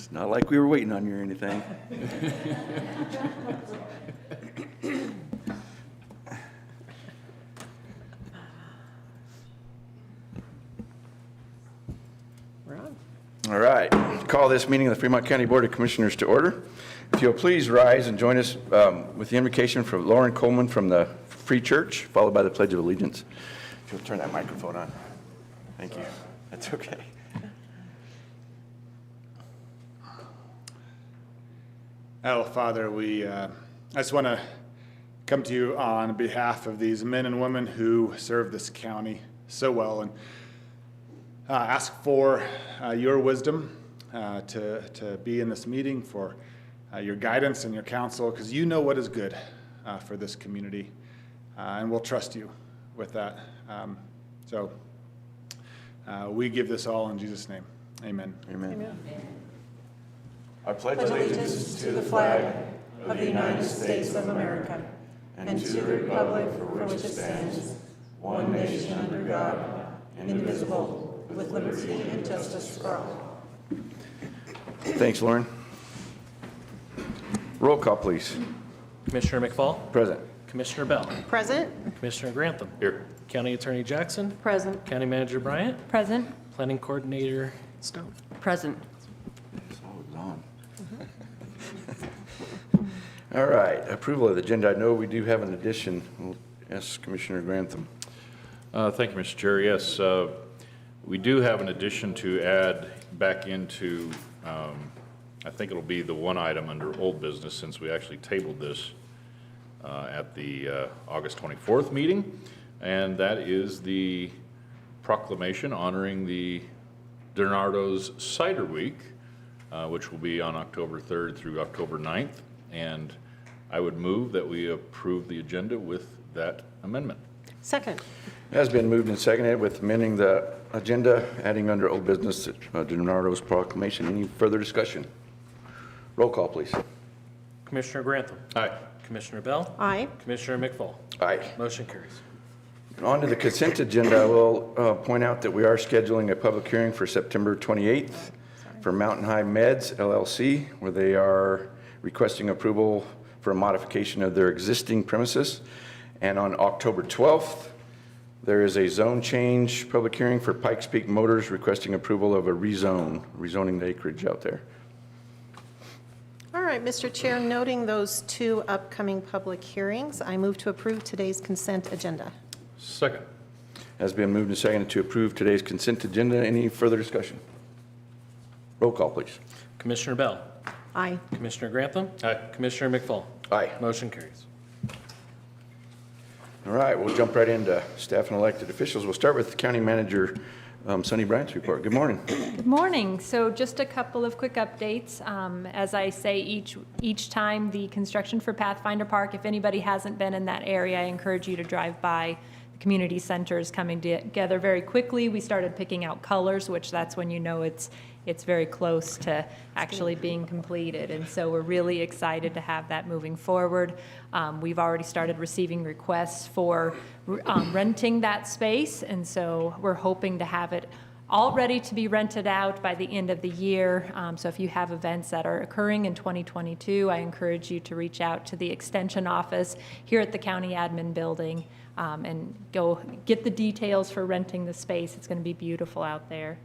It's not like we were waiting on you or anything. We're on. All right, call this meeting of the Fremont County Board of Commissioners to order. If you'll please rise and join us with the invocation from Lauren Coleman from the Free Church, followed by the Pledge of Allegiance. If you'll turn that microphone on. Thank you. That's okay. Oh, Father, I just want to come to you on behalf of these men and women who serve this county so well and ask for your wisdom to be in this meeting, for your guidance and your counsel, because you know what is good for this community, and we'll trust you with that. So we give this all in Jesus' name. Amen. Amen. Amen. I pledge Allegiance to the flag of the United States of America and to the republic for which it stands, one nation under God, indivisible, with liberty and justice for all. Thanks, Lauren. Roll call, please. Commissioner McFall, Present. Commissioner Bell, Present. Commissioner Grantham, Here. County Attorney Jackson, Present. County Manager Bryant, Present. Planning Coordinator Stone. Present. It's always on. All right, approval of the agenda. I know we do have an addition. We'll ask Commissioner Grantham. Thank you, Mr. Chair. Yes, we do have an addition to add back into, I think it'll be the one item under old business, since we actually tabled this at the August 24th meeting, and that is the proclamation honoring the DiNardo's Cider Week, which will be on October 3rd through October 9th, and I would move that we approve the agenda with that amendment. Second. It has been moved and seconded with amending the agenda, adding under old business DiNardo's proclamation. Any further discussion? Roll call, please. Commissioner Grantham, Aye. Commissioner Bell, Aye. Commissioner McFall. Aye. Motion carries. On to the consent agenda, I will point out that we are scheduling a public hearing for September 28th for Mountain High Meds LLC, where they are requesting approval for a modification of their existing premises. And on October 12th, there is a zone change public hearing for Pikes Peak Motors requesting approval of a rezoning the acreage out there. All right, Mr. Chair, noting those two upcoming public hearings, I move to approve today's consent agenda. Second. Has been moved and seconded to approve today's consent agenda. Any further discussion? Roll call, please. Commissioner Bell, Aye. Commissioner Grantham, Aye. Commissioner McFall. Aye. Motion carries. All right, we'll jump right into staff and elected officials. We'll start with County Manager Sunny Bryant's report. Good morning. Good morning. So just a couple of quick updates. As I say each time, the construction for Pathfinder Park, if anybody hasn't been in that area, I encourage you to drive by. The community center is coming together very quickly. We started picking out colors, which that's when you know it's very close to actually being completed. And so we're really excited to have that moving forward. We've already started receiving requests for renting that space. And so we're hoping to have it all ready to be rented out by the end of the year. So if you have events that are occurring in 2022, I encourage you to reach out to the Extension office here at the County Admin Building and go get the details for renting the space. It's going to be beautiful out there.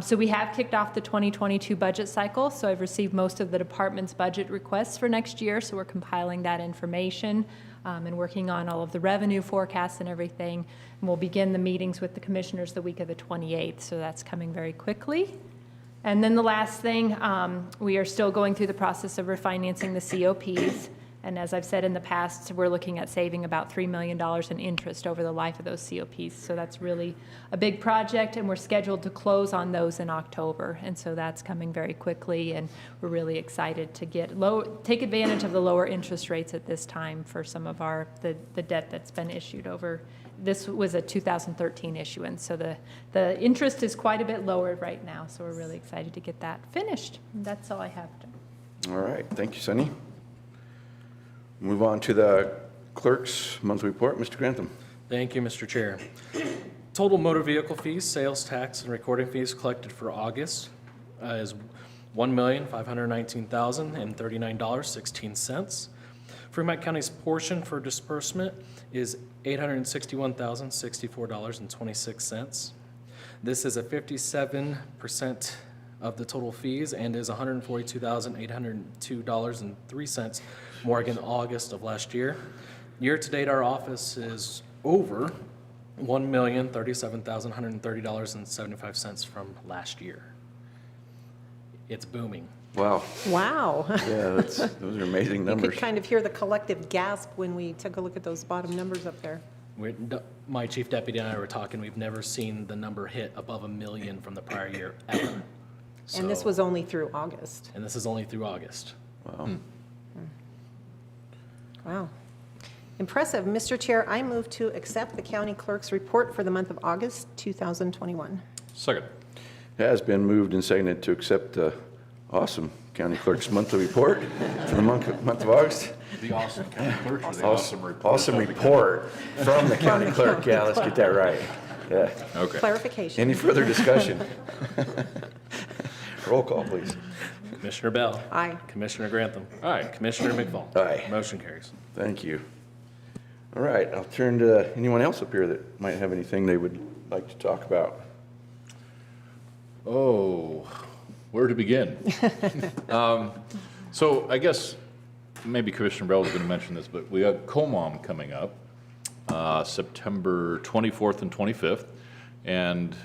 So we have kicked off the 2022 budget cycle. So I've received most of the department's budget requests for next year. So we're compiling that information and working on all of the revenue forecasts and everything. And we'll begin the meetings with the commissioners the week of the 28th. So that's coming very quickly. And then the last thing, we are still going through the process of refinancing the COPs. And as I've said in the past, we're looking at saving about $3 million in interest over the life of those COPs. So that's really a big project, and we're scheduled to close on those in October. And so that's coming very quickly, and we're really excited to take advantage of the lower interest rates at this time for some of the debt that's been issued over. This was a 2013 issuance, so the interest is quite a bit lower right now. So we're really excited to get that finished. And that's all I have. All right, thank you, Sunny. Move on to the clerk's monthly report. Mr. Grantham. Thank you, Mr. Chair. Total motor vehicle fees, sales tax, and recording fees collected for August is $1,519,039.16. Fremont County's portion for disbursement is $861,064.26. This is a 57% of the total fees and is $142,802.03 more than August of last year. Year-to-date, our office is over $1,037,130.75 from last year. It's booming. Wow. Wow. Yeah, those are amazing You numbers. could kind of hear the collective gasp when we took a look at those bottom numbers up there. My chief deputy and I were talking, we've never seen the number hit above 1 million from the prior year ever. And this So- was only through August. And this is only through August. Wow. Wow. Impressive. Mr. Chair, I move to accept the county clerk's report for the month of August 2021. Second. It has been moved and seconded to accept the awesome county clerk's monthly report for the month of August. The awesome county clerk or the awesome report? Awesome report from the county clerk. Yeah, let's get that right. Yeah. Okay. Clarification. Any further discussion? Roll call, please. Commissioner Bell. Aye. Commissioner Grantham. Aye. Commissioner McFall. Aye. Motion carries. Thank you. All right, I'll turn to anyone else up here that might have anything they would like to talk about. Oh, where to begin? So I guess maybe Commissioner Bell was going to mention this, but we have COMOM coming up, September 24th and 25th. And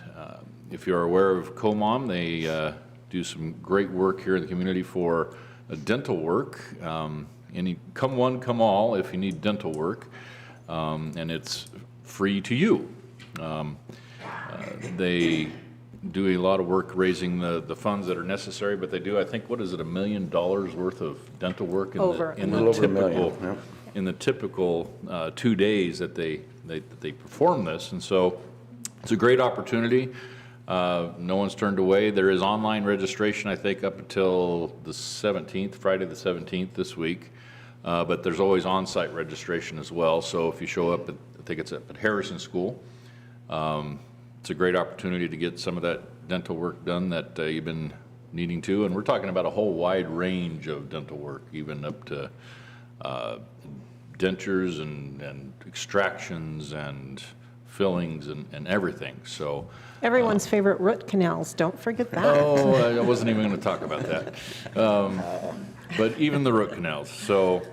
if you're aware of COMOM, they do some great work here in the community for dental work. Come one, come all if you need dental work. And it's free to you. They do a lot of work raising the funds that are necessary, but they do, I think, what is it, $1 million worth of dental work in Over. in A the little over $1 typical million, yep. in the typical 2 days that they perform this. And so it's a great opportunity. No one's turned away. There is online registration, I think, up until the 17th, Friday the 17th this week. But there's always on-site registration as well. So if you show up, I think it's at Harrison School, it's a great opportunity to get some of that dental work done that you've been needing to. And we're talking about a whole wide range of dental work, even up to dentures and extractions and fillings and everything. So. Everyone's favorite root canals, don't forget that. Oh, I wasn't even going to talk about that. But even the root canals. So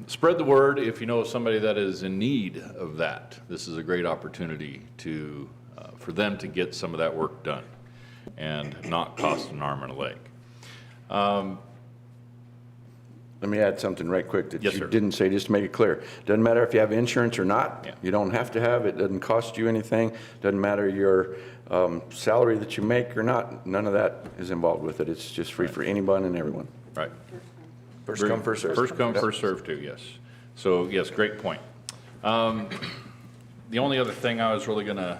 spread the word if you know somebody that is in need of that. This is a great opportunity for them to get some of that work done and not cost an arm and a leg. Let me add something right quick that Yes, you sir. didn't say, just to make it clear. Doesn't matter if you have insurance or not. Yeah. You don't have to have it. Doesn't cost you anything. Doesn't matter your salary that you make or not. None of that is involved with it. It's just free for anyone and everyone. Right. First come, first served. First come, Yep. first served too, yes. So, yes, great point. The only other thing I was really going to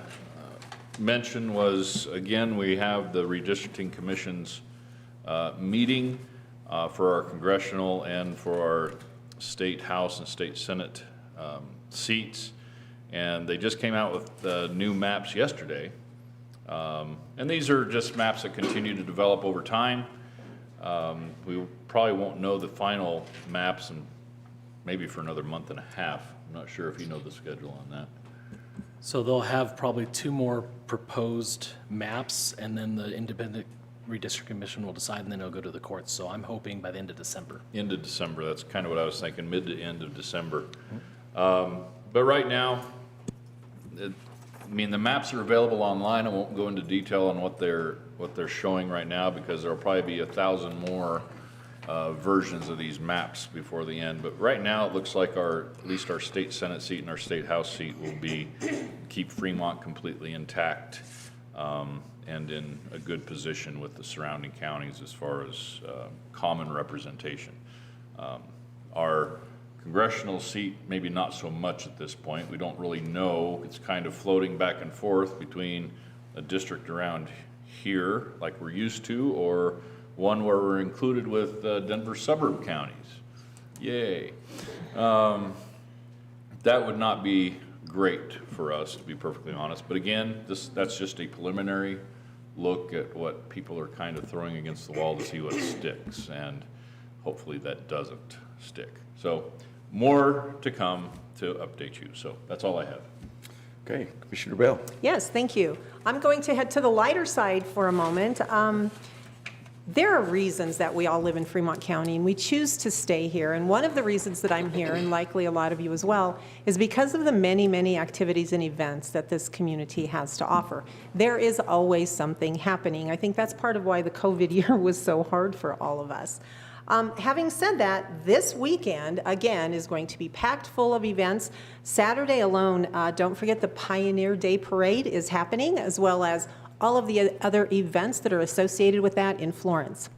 mention was, again, we have the redistricting commission's meeting for our congressional and for our state house and state senate seats. And they just came out with new maps yesterday. And these are just maps that continue to develop over time. We probably won't know the final maps and maybe for another month and a half. I'm not sure if you know the schedule on that. So they'll have probably 2 more proposed maps, and then the independent redistricting commission will decide, and then it'll go to the courts. So I'm hoping by the end of December. End of December, that's kind of what I was thinking, mid to end of December. But right now, the maps are available online. I won't go into detail on what they're showing right now because there'll probably be 1,000 more versions of these maps before the end. But right now, it looks like at least our state senate seat and our state house seat will keep Fremont completely intact and in a good position with the surrounding counties as far as common representation. Our congressional seat, maybe not so much at this point. We don't really know. It's kind of floating back and forth between a district around here, like we're used to, or one where we're included with Denver suburb counties. Yay. That would not be great for us, to be perfectly honest. But again, that's just a preliminary look at what people are kind of throwing against the wall to see what sticks, and hopefully that doesn't stick. So more to come to update you. So that's all I have. Okay, Commissioner Bell. Yes, thank you. I'm going to head to the lighter side for a moment. There are reasons that we all live in Fremont County and we choose to stay here. And one of the reasons that I'm here, and likely a lot of you as well, is because of the many, many activities and events that this community has to offer. There is always something happening. I think that's part of why the COVID year was so hard for all of us. Having said that, this weekend, again, is going to be packed full of events. Saturday alone, don't forget the Pioneer Day Parade is happening, as well as all of the other events that are associated with that in Florence.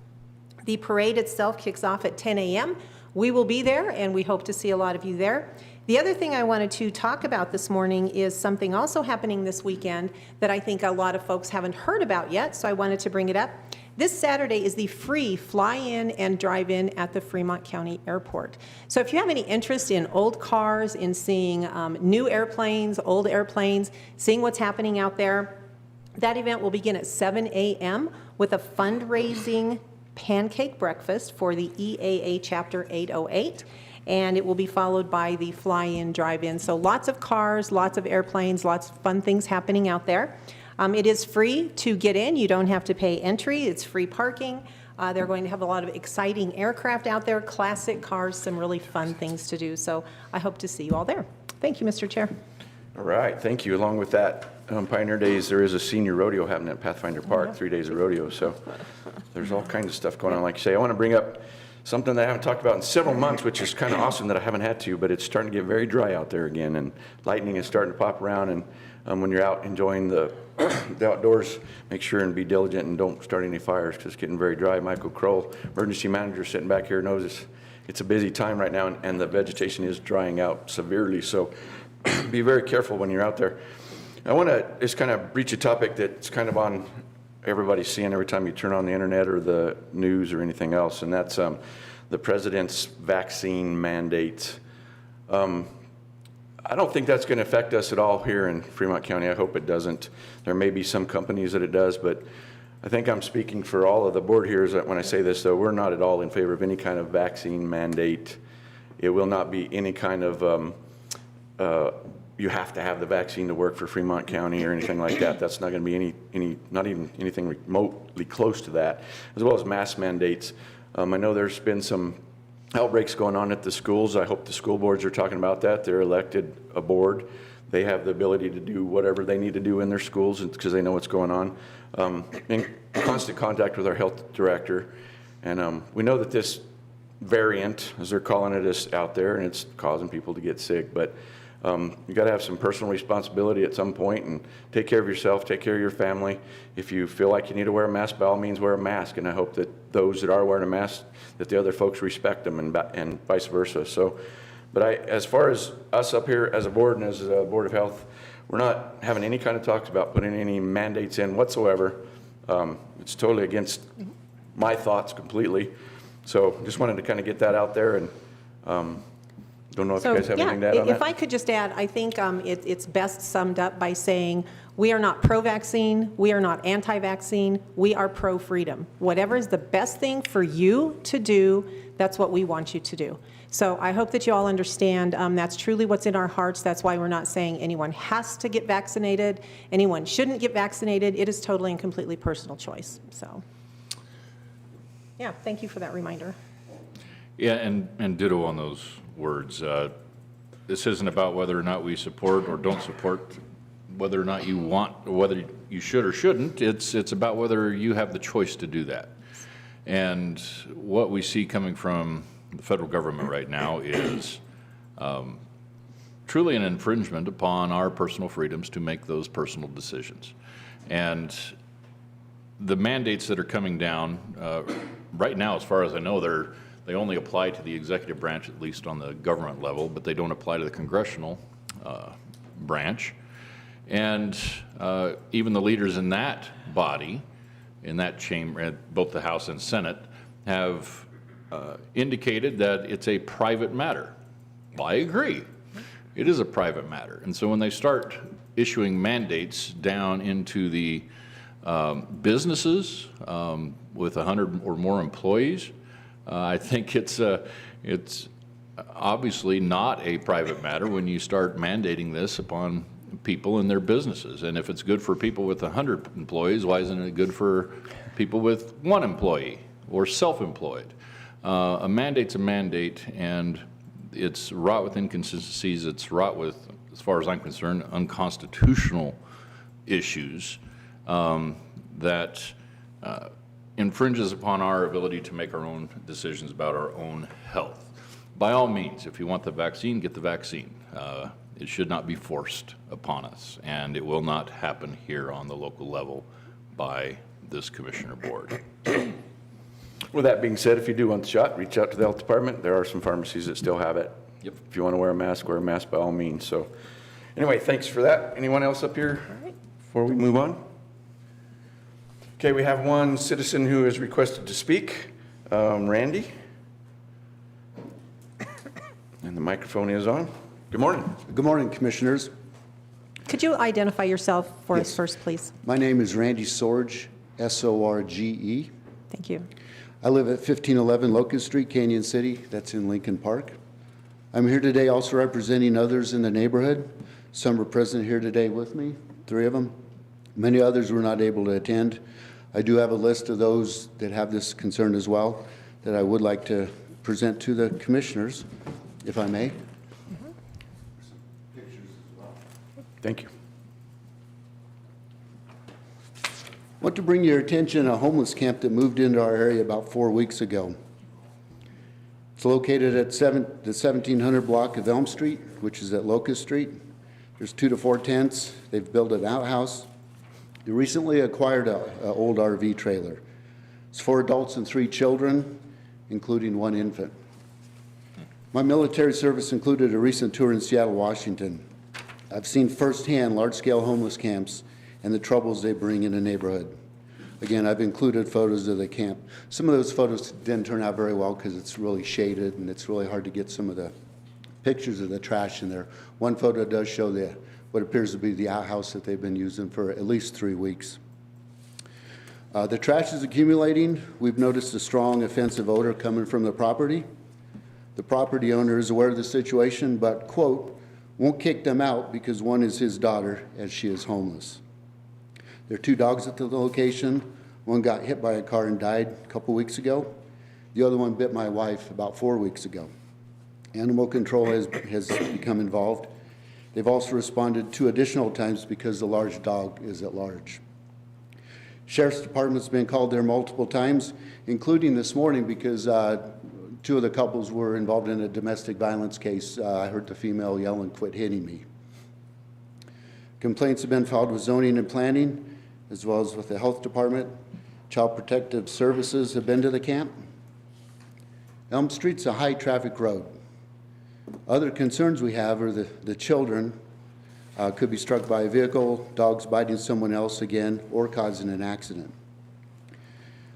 The parade itself kicks off at 10 a.m. We will be there, and we hope to see a lot of you there. The other thing I wanted to talk about this morning is something also happening this weekend that I think a lot of folks haven't heard about yet, so I wanted to bring it up. This Saturday is the free fly-in and drive-in at the Fremont County Airport. So if you have any interest in old cars, in seeing new airplanes, old airplanes, seeing what's happening out there, that event will begin at 7 a.m. with a fundraising pancake breakfast for the EAA Chapter 808. And it will be followed by the fly-in, drive-in. So lots of cars, lots of airplanes, lots of fun things happening out there. It is free to get in. You don't have to pay entry. It's free parking. They're going to have a lot of exciting aircraft out there, classic cars, some really fun things to do. So I hope to see you all there. Thank you, Mr. Chair. All right, thank you. Along with that, Pioneer Days, there is a senior rodeo happening at Pathfinder Park, 3 days of rodeo. So there's all kinds of stuff going on. Like you say, I want to bring up something that I haven't talked about in several months, which is kind of awesome that I haven't had to, but it's starting to get very dry out there again, and lightning is starting to pop around. And when you're out enjoying the outdoors, make sure and be diligent and don't start any fires because it's getting very dry. Michael Kroll, emergency manager, sitting back here, knows it's a busy time right now, and the vegetation is drying out severely. So be very careful when you're out there. I want to just kind of breach a topic that's kind of on everybody's seeing every time you turn on the internet or the news or anything else, and that's the president's vaccine mandates. I don't think that's going to affect us at all here in Fremont County. I hope it doesn't. There may be some companies that it does, but I think I'm speaking for all of the board here when I say this, though. We're not at all in favor of any kind of vaccine mandate. It will not be any kind of you have to have the vaccine to work for Fremont County or anything like that. That's not going to be not even anything remotely close to that, as well as mask mandates. I know there's been some outbreaks going on at the schools. I hope the school boards are talking about that. They're elected a board. They have the ability to do whatever they need to do in their schools because they know what's going on. In constant contact with our health director. And we know that this variant, as they're calling it, is out there and it's causing people to get sick. But you got to have some personal responsibility at some point and take care of yourself, take care of your family. If you feel like you need to wear a mask, by all means wear a mask. And I hope that those that are wearing a mask, that the other folks respect them and vice versa. So, but as far as us up here as a board and as a Board of Health, we're not having any kind of talks about putting any mandates in whatsoever. It's totally against my thoughts completely. So just wanted to kind of get that out there, and don't know if you guys have anything to add on that. If I could just add, I think it's best summed up by saying we are not pro-vaccine, we are not anti-vaccine, we are pro-freedom. Whatever is the best thing for you to do, that's what we want you to do. So I hope that you all understand that's truly what's in our hearts. That's why we're not saying anyone has to get vaccinated, anyone shouldn't get vaccinated. It is totally and completely personal choice. So, yeah, thank you for that reminder. Yeah, and ditto on those words. This isn't about whether or not we support or don't support, whether or not you want, or whether you should or shouldn't. It's about whether you have the choice to do that. And what we see coming from the federal government right now is truly an infringement upon our personal freedoms to make those personal decisions. And the mandates that are coming down right now, as far as I know, they only apply to the executive branch, at least on the government level, but they don't apply to the congressional branch. And even the leaders in that body, in that chamber, both the House and Senate, have indicated that it's a private matter. Well, I agree. It is a private matter. And so when they start issuing mandates down into the Businesses with 100 or more employees, I think it's obviously not a private matter when you start mandating this upon people and their businesses. And if it's good for people with 100 employees, why isn't it good for people with 1 employee or self-employed? A mandate's a mandate, and it's wrought with inconsistencies. It's wrought with, as far as I'm concerned, unconstitutional issues that infringes upon our ability to make our own decisions about our own health. By all means, if you want the vaccine, get the vaccine. It should not be forced upon us, and it will not happen here on the local level by this commissioner board. With that being said, if you do want the shot, reach out to the health department. There are some pharmacies that still have it. Yep. If you want to wear a mask by all means. So anyway, thanks for that. Anyone else up here before we move on? Okay, we have one citizen who has requested to speak, Randy. And the microphone is on. Good morning. Good morning, Commissioners. Could you identify yourself for us Yes. first, please? My name is Randy Sorge, S-O-R-G-E. Thank you. I live at 1511 Locust Street, Canyon City. That's in Lincoln Park. I'm here today also representing others in the neighborhood. Some are present here today with me, 3 of them. Many others were not able to attend. I do have a list of those that have this concern as well that I would like to present to the Commissioners, if I may. Thank you. I want to bring your attention a homeless camp that moved into our area about 4 weeks ago. It's located at the 1700 block of Elm Street, which is at Locust Street. There's 2 to 4 tents. They've built an outhouse. They recently acquired an old RV trailer. It's 4 adults and 3 children, including 1 infant. My military service included a recent tour in Seattle, Washington. I've seen firsthand large-scale homeless camps and the troubles they bring in a neighborhood. Again, I've included photos of the camp. Some of those photos didn't turn out very well because it's really shaded and it's really hard to get some of the pictures of the trash in there. One photo does show what appears to be the outhouse that they've been using for at least 3 weeks. The trash is accumulating. We've noticed a strong offensive odor coming from the property. The property owner is aware of the situation, but, quote, won't kick them out because one is his daughter as she is homeless. There are 2 dogs at the location. One got hit by a car and died a couple weeks ago. The other one bit my wife about 4 weeks ago. Animal control has become involved. They've also responded 2 additional times because the large dog is at large. Sheriff's Department's been called there multiple times, including this morning because 2 of the couples were involved in a domestic violence case. I heard the female yell and quit hitting me. Complaints have been filed with zoning and planning, as well as with the health department. Child Protective Services have been to the camp. Elm Street's a high traffic road. Other concerns we have are the children could be struck by a vehicle, dogs biting someone else again, or causing an accident.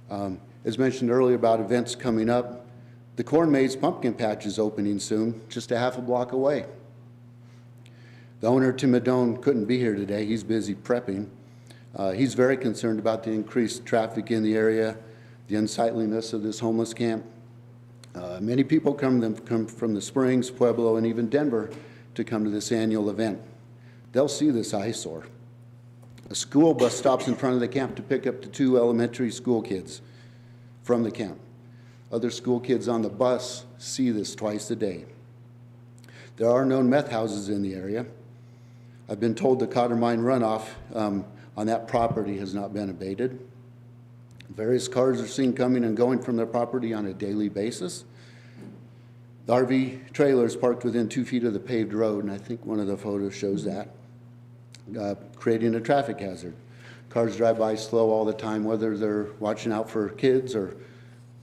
As mentioned earlier about events coming up, the Corn Maze Pumpkin Patch is opening soon, just a half a block away. The owner, Tim Madone, couldn't be here today. He's busy prepping. He's very concerned about the increased traffic in the area, the unsightliness of this homeless camp. Many people come from the Springs, Pueblo, and even Denver to come to this annual event. They'll see this eyesore. A school bus stops in front of the camp to pick up the 2 elementary school kids from the camp. Other school kids on the bus see this twice a day. There are known meth houses in the area. I've been told the Cotter Mine runoff on that property has not been abated. Various cars are seen coming and going from their property on a daily basis. The RV trailer is parked within 2 feet of the paved road, and I think one of the photos shows that, creating a traffic hazard. Cars drive by slow all the time, whether they're watching out for kids or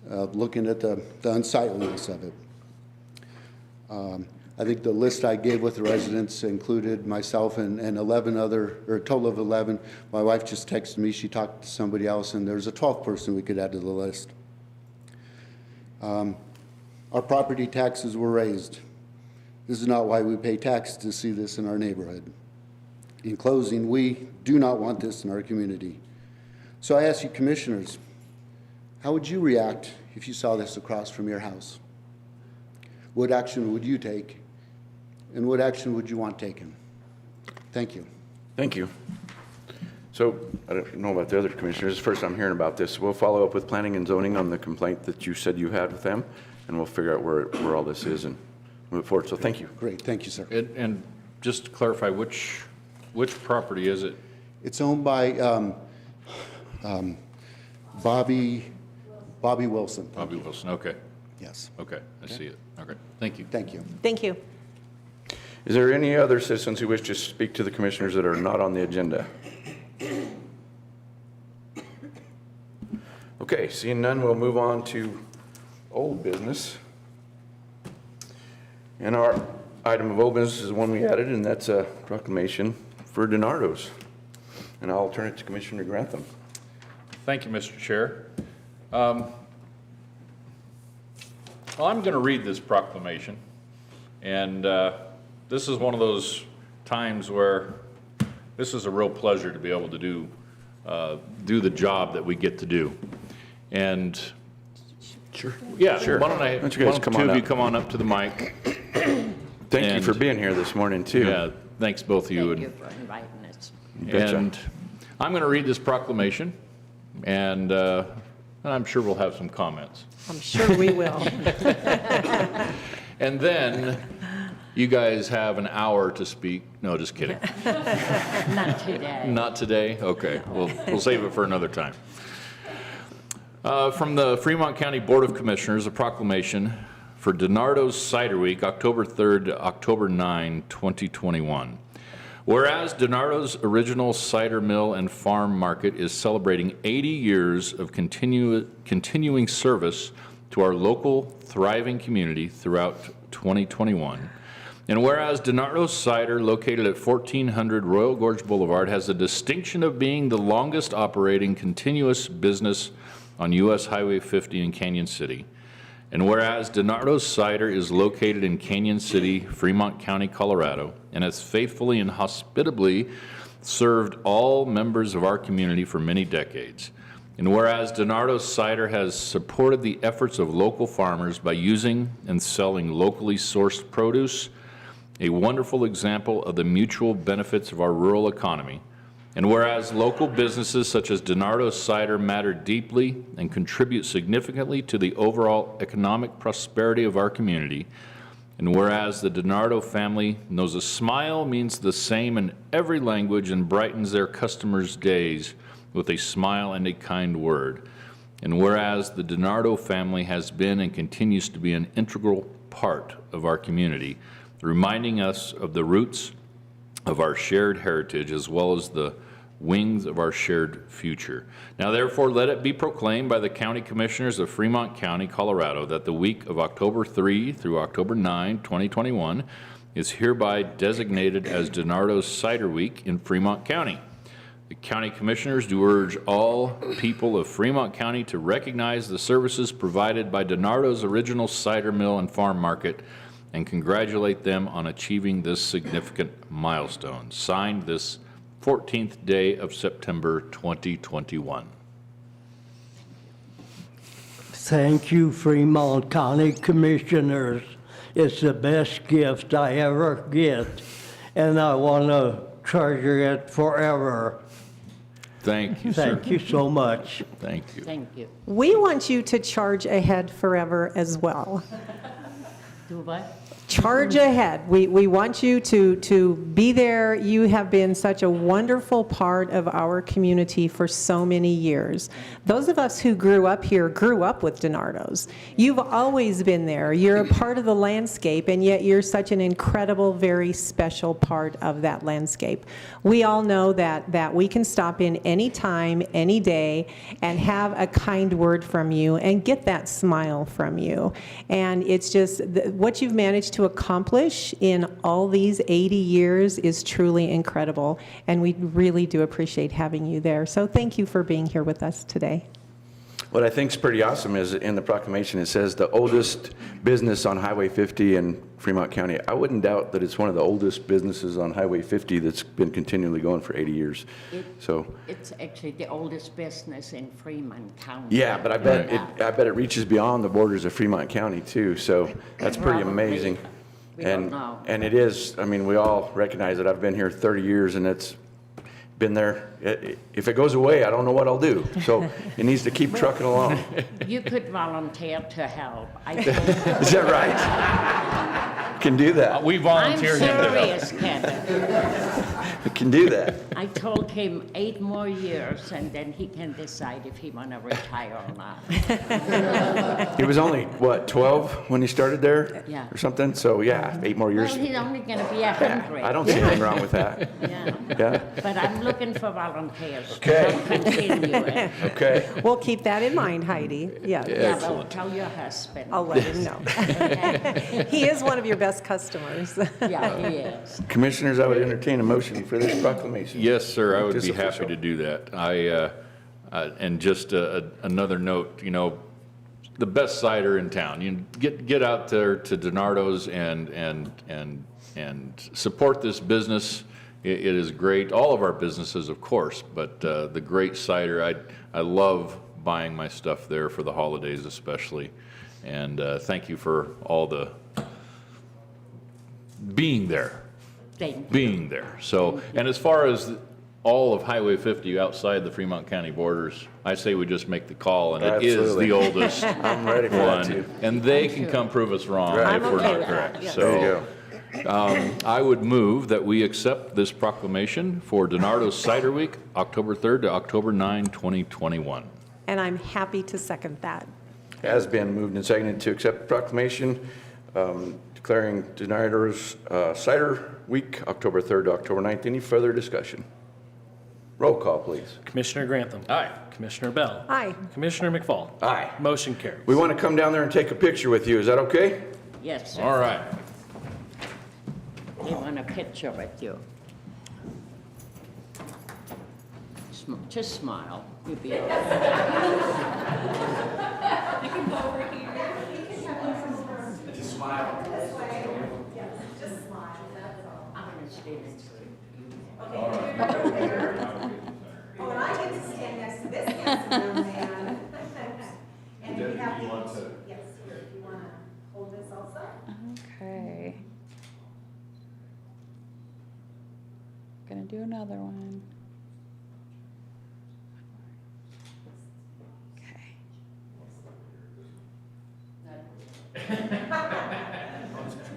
looking at the unsightliness of it. I think the list I gave with the residents included myself and 11 other, or a total of 11. My wife just texted me, she talked to somebody else, and there's a 12th person we could add to the list. Our property taxes were raised. This is not why we pay taxes to see this in our neighborhood. In closing, we do not want this in our community. So I ask you commissioners, how would you react if you saw this across from your house? What action would you take, and what action would you want taken? Thank you. Thank you. So I don't know about the other commissioners. It's the first I'm hearing about this. We'll follow up with planning and zoning on the complaint that you said you had with them, and we'll figure out where all this is and move forward. So thank you. Great, thank you, sir. And just to clarify, which property is it? It's owned by Bobby Wilson. Bobby Wilson, okay, Yes, okay, I see it. Okay, thank you. thank you. Thank you. Is there any other citizens who wish to speak to the commissioners that are not on the agenda? Okay, seeing none, we'll move on to old business. And our item of old business is one we added, and that's a proclamation for DiNardo's. And I'll turn it to Commissioner Grantham. Thank you, Mr. Chair. Well, I'm going to read this proclamation, and this is one of those times where this is a real pleasure to be able to do the job that we get to do. And Sure. yeah, Sure. why don't Why don't you guys come two on of you up? come on up to the mic? Thank you for And- being here this morning, too. Yeah, thanks both of you. Thank you for inviting us. Betcha. And I'm going to read this proclamation, and I'm sure we'll have some comments. I'm sure we will. And then you guys have an hour to speak. No, just kidding. Not today. Not today? Okay, we'll save it for another time. From the Fremont County Board of Commissioners, a proclamation for DiNardo's Cider Week, October 3rd to October 9, 2021. Whereas DiNardo's original cider mill and farm market is celebrating 80 years of continuing service to our local thriving community throughout 2021. And whereas DiNardo's Cider, located at 1400 Royal Gorge Boulevard, has the distinction of being the longest operating continuous business on US Highway 50 in Canyon City. And whereas DiNardo's Cider is located in Canyon City, Fremont County, Colorado, and has faithfully and hospitably served all members of our community for many decades. And whereas DiNardo's Cider has supported the efforts of local farmers by using and selling locally sourced produce, a wonderful example of the mutual benefits of our rural economy. And whereas local businesses such as DiNardo's Cider matter deeply and contribute significantly to the overall economic prosperity of our community, and whereas the DiNardo family knows a smile means the same in every language and brightens their customers' days with a smile and a kind word, and whereas the DiNardo family has been and continues to be an integral part of our community, reminding us of the roots of our shared heritage as well as the wings of our shared future. Now therefore let it be proclaimed by the County Commissioners of Fremont County, Colorado, that the week of October 3 through October 9, 2021 is hereby designated as DiNardo's Cider Week in Fremont County. The County Commissioners do urge all people of Fremont County to recognize the services provided by DiNardo's original cider mill and farm market and congratulate them on achieving this significant milestone. Signed this 14th day of September 2021. Thank you, Fremont County Commissioners. It's the best gift I ever get, and I want to treasure it forever. Thank you, sir. Thank you so much. Thank you. Thank you. We want you to charge ahead forever as well. Do what? Charge ahead. We want you to be there. You have been such a wonderful part of our community for so many years. Those of us who grew up here grew up with DiNardo's. You've always been there. You're a part of the landscape, and yet you're such an incredible, very special part of that landscape. We all know that we can stop in any time, any day, and have a kind word from you and get that smile from you. And it's just what you've managed to accomplish in all these 80 years is truly incredible, and we really do appreciate having you there. So thank you for being here with us today. What I think is pretty awesome is in the proclamation, it says the oldest business on Highway 50 in Fremont County. I wouldn't doubt that it's one of the oldest businesses on Highway 50 that's been continually going for 80 years. So, It's actually the oldest business in Fremont County. yeah, but I bet it reaches beyond the borders of Fremont County too. So that's pretty Probably. amazing. We don't know. And it is, I mean, we all recognize it. I've been here 30 years and it's been there. If it goes away, I don't know what I'll do. So it needs to keep trucking along. You could volunteer to help. Is that right? Can do that. We I'm volunteered him to help. serious, Kevin. Can do that. I told him 8 more years, and then he can decide if he want to retire or not. He was only, what, 12 when he started there? Yeah. Or something? So yeah, 8 more years. Well, he's only going to be 100. I don't see anything wrong with that. Yeah. Yeah, But I'm looking for volunteers. Okay. I'll continue it. okay. We'll keep that in mind, Heidi. Yeah, Yeah, but tell your husband. I'll let him know. He is one of your best customers. Yeah, he is. Commissioners, I would entertain a motion for this proclamation. Yes, sir, I would Just be happy official. to do that. And just another note, you know, the best cider in town. You get out there to DiNardo's and support this business. It is great. All of our businesses, of course, but the great cider. I love buying my stuff there for the holidays, especially. And thank you for all the being there. Thank you. Being there. So, and as far as all of Highway 50 outside the Fremont County borders, I say we just make the call, and it is Absolutely. the oldest I'm ready for that too. one. And they can come prove us wrong Right. if I'm we're okay not with that, correct. yeah. There you So, go. I would move that we accept this proclamation for DiNardo's Cider Week, October 3rd to October 9, 2021. And I'm happy to second that. Has been moved and seconded to accept the proclamation declaring DiNardo's Cider Week, October 3rd to October 9th. Any further discussion? Roll call, please. Commissioner Grantham. Aye. Commissioner Bell. Aye. Commissioner McFall. Aye. Motion carries. We want to come down there and take a picture with you. Is that okay? Yes, sir. All right. They want a picture with you. Just smile. You'll be all right. I'm gonna stay next to you. Oh, and I get to stand next to this handsome young man. And if you have, yes, here, if you want to hold this also. Okay. Gonna do another one. Okay.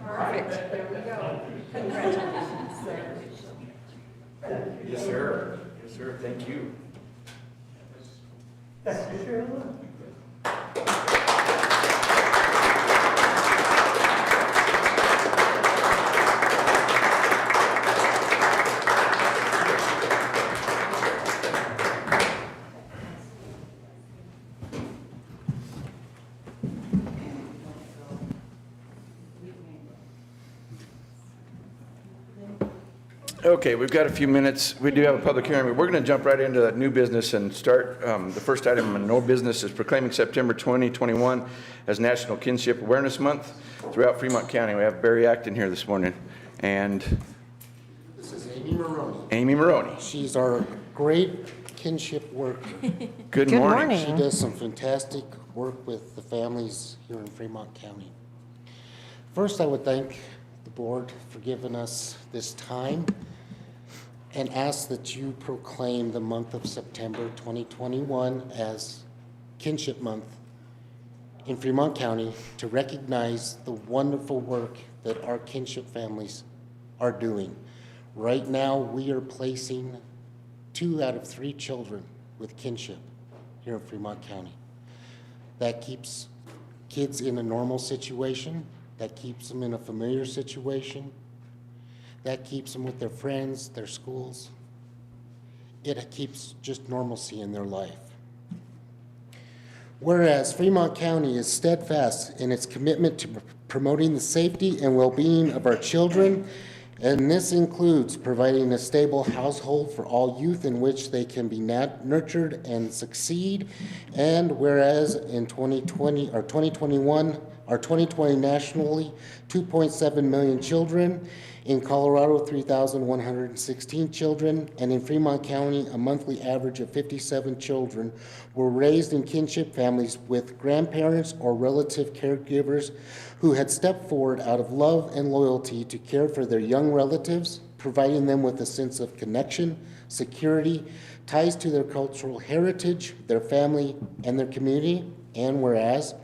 Perfect, there we go. Congratulations, sir. Yes, sir. Yes, sir. Thank you. Okay, we've got a few minutes. We do have a public hearing, but we're going to jump right into that new business and start. The first item on no business is proclaiming September 2021 as National Kinship Awareness Month throughout Fremont County. We have Barry Acton here this morning, and This is Amy Maroney. Amy Maroney. She's our great kinship worker. Good morning. She does some fantastic work with the families here in Fremont County. First, I would thank the board for giving us this time and ask that you proclaim the month of September 2021 as Kinship Month in Fremont County to recognize the wonderful work that our kinship families are doing. Right now, we are placing 2 out of 3 children with kinship here in Fremont County. That keeps kids in a normal situation, that keeps them in a familiar situation, that keeps them with their friends, their schools. It keeps just normalcy in their life. Whereas Fremont County is steadfast in its commitment to promoting the safety and well-being of our children And this includes providing a stable household for all youth in which they can be nurtured and succeed. And whereas in 2020 or 2020 nationally, 2.7 million children. In Colorado, 3,116 children. And in Fremont County, a monthly average of 57 children were raised in kinship families with grandparents or relative caregivers who had stepped forward out of love and loyalty to care for their young relatives, providing them with a sense of connection, security, ties to their cultural heritage, their family, and their community. And whereas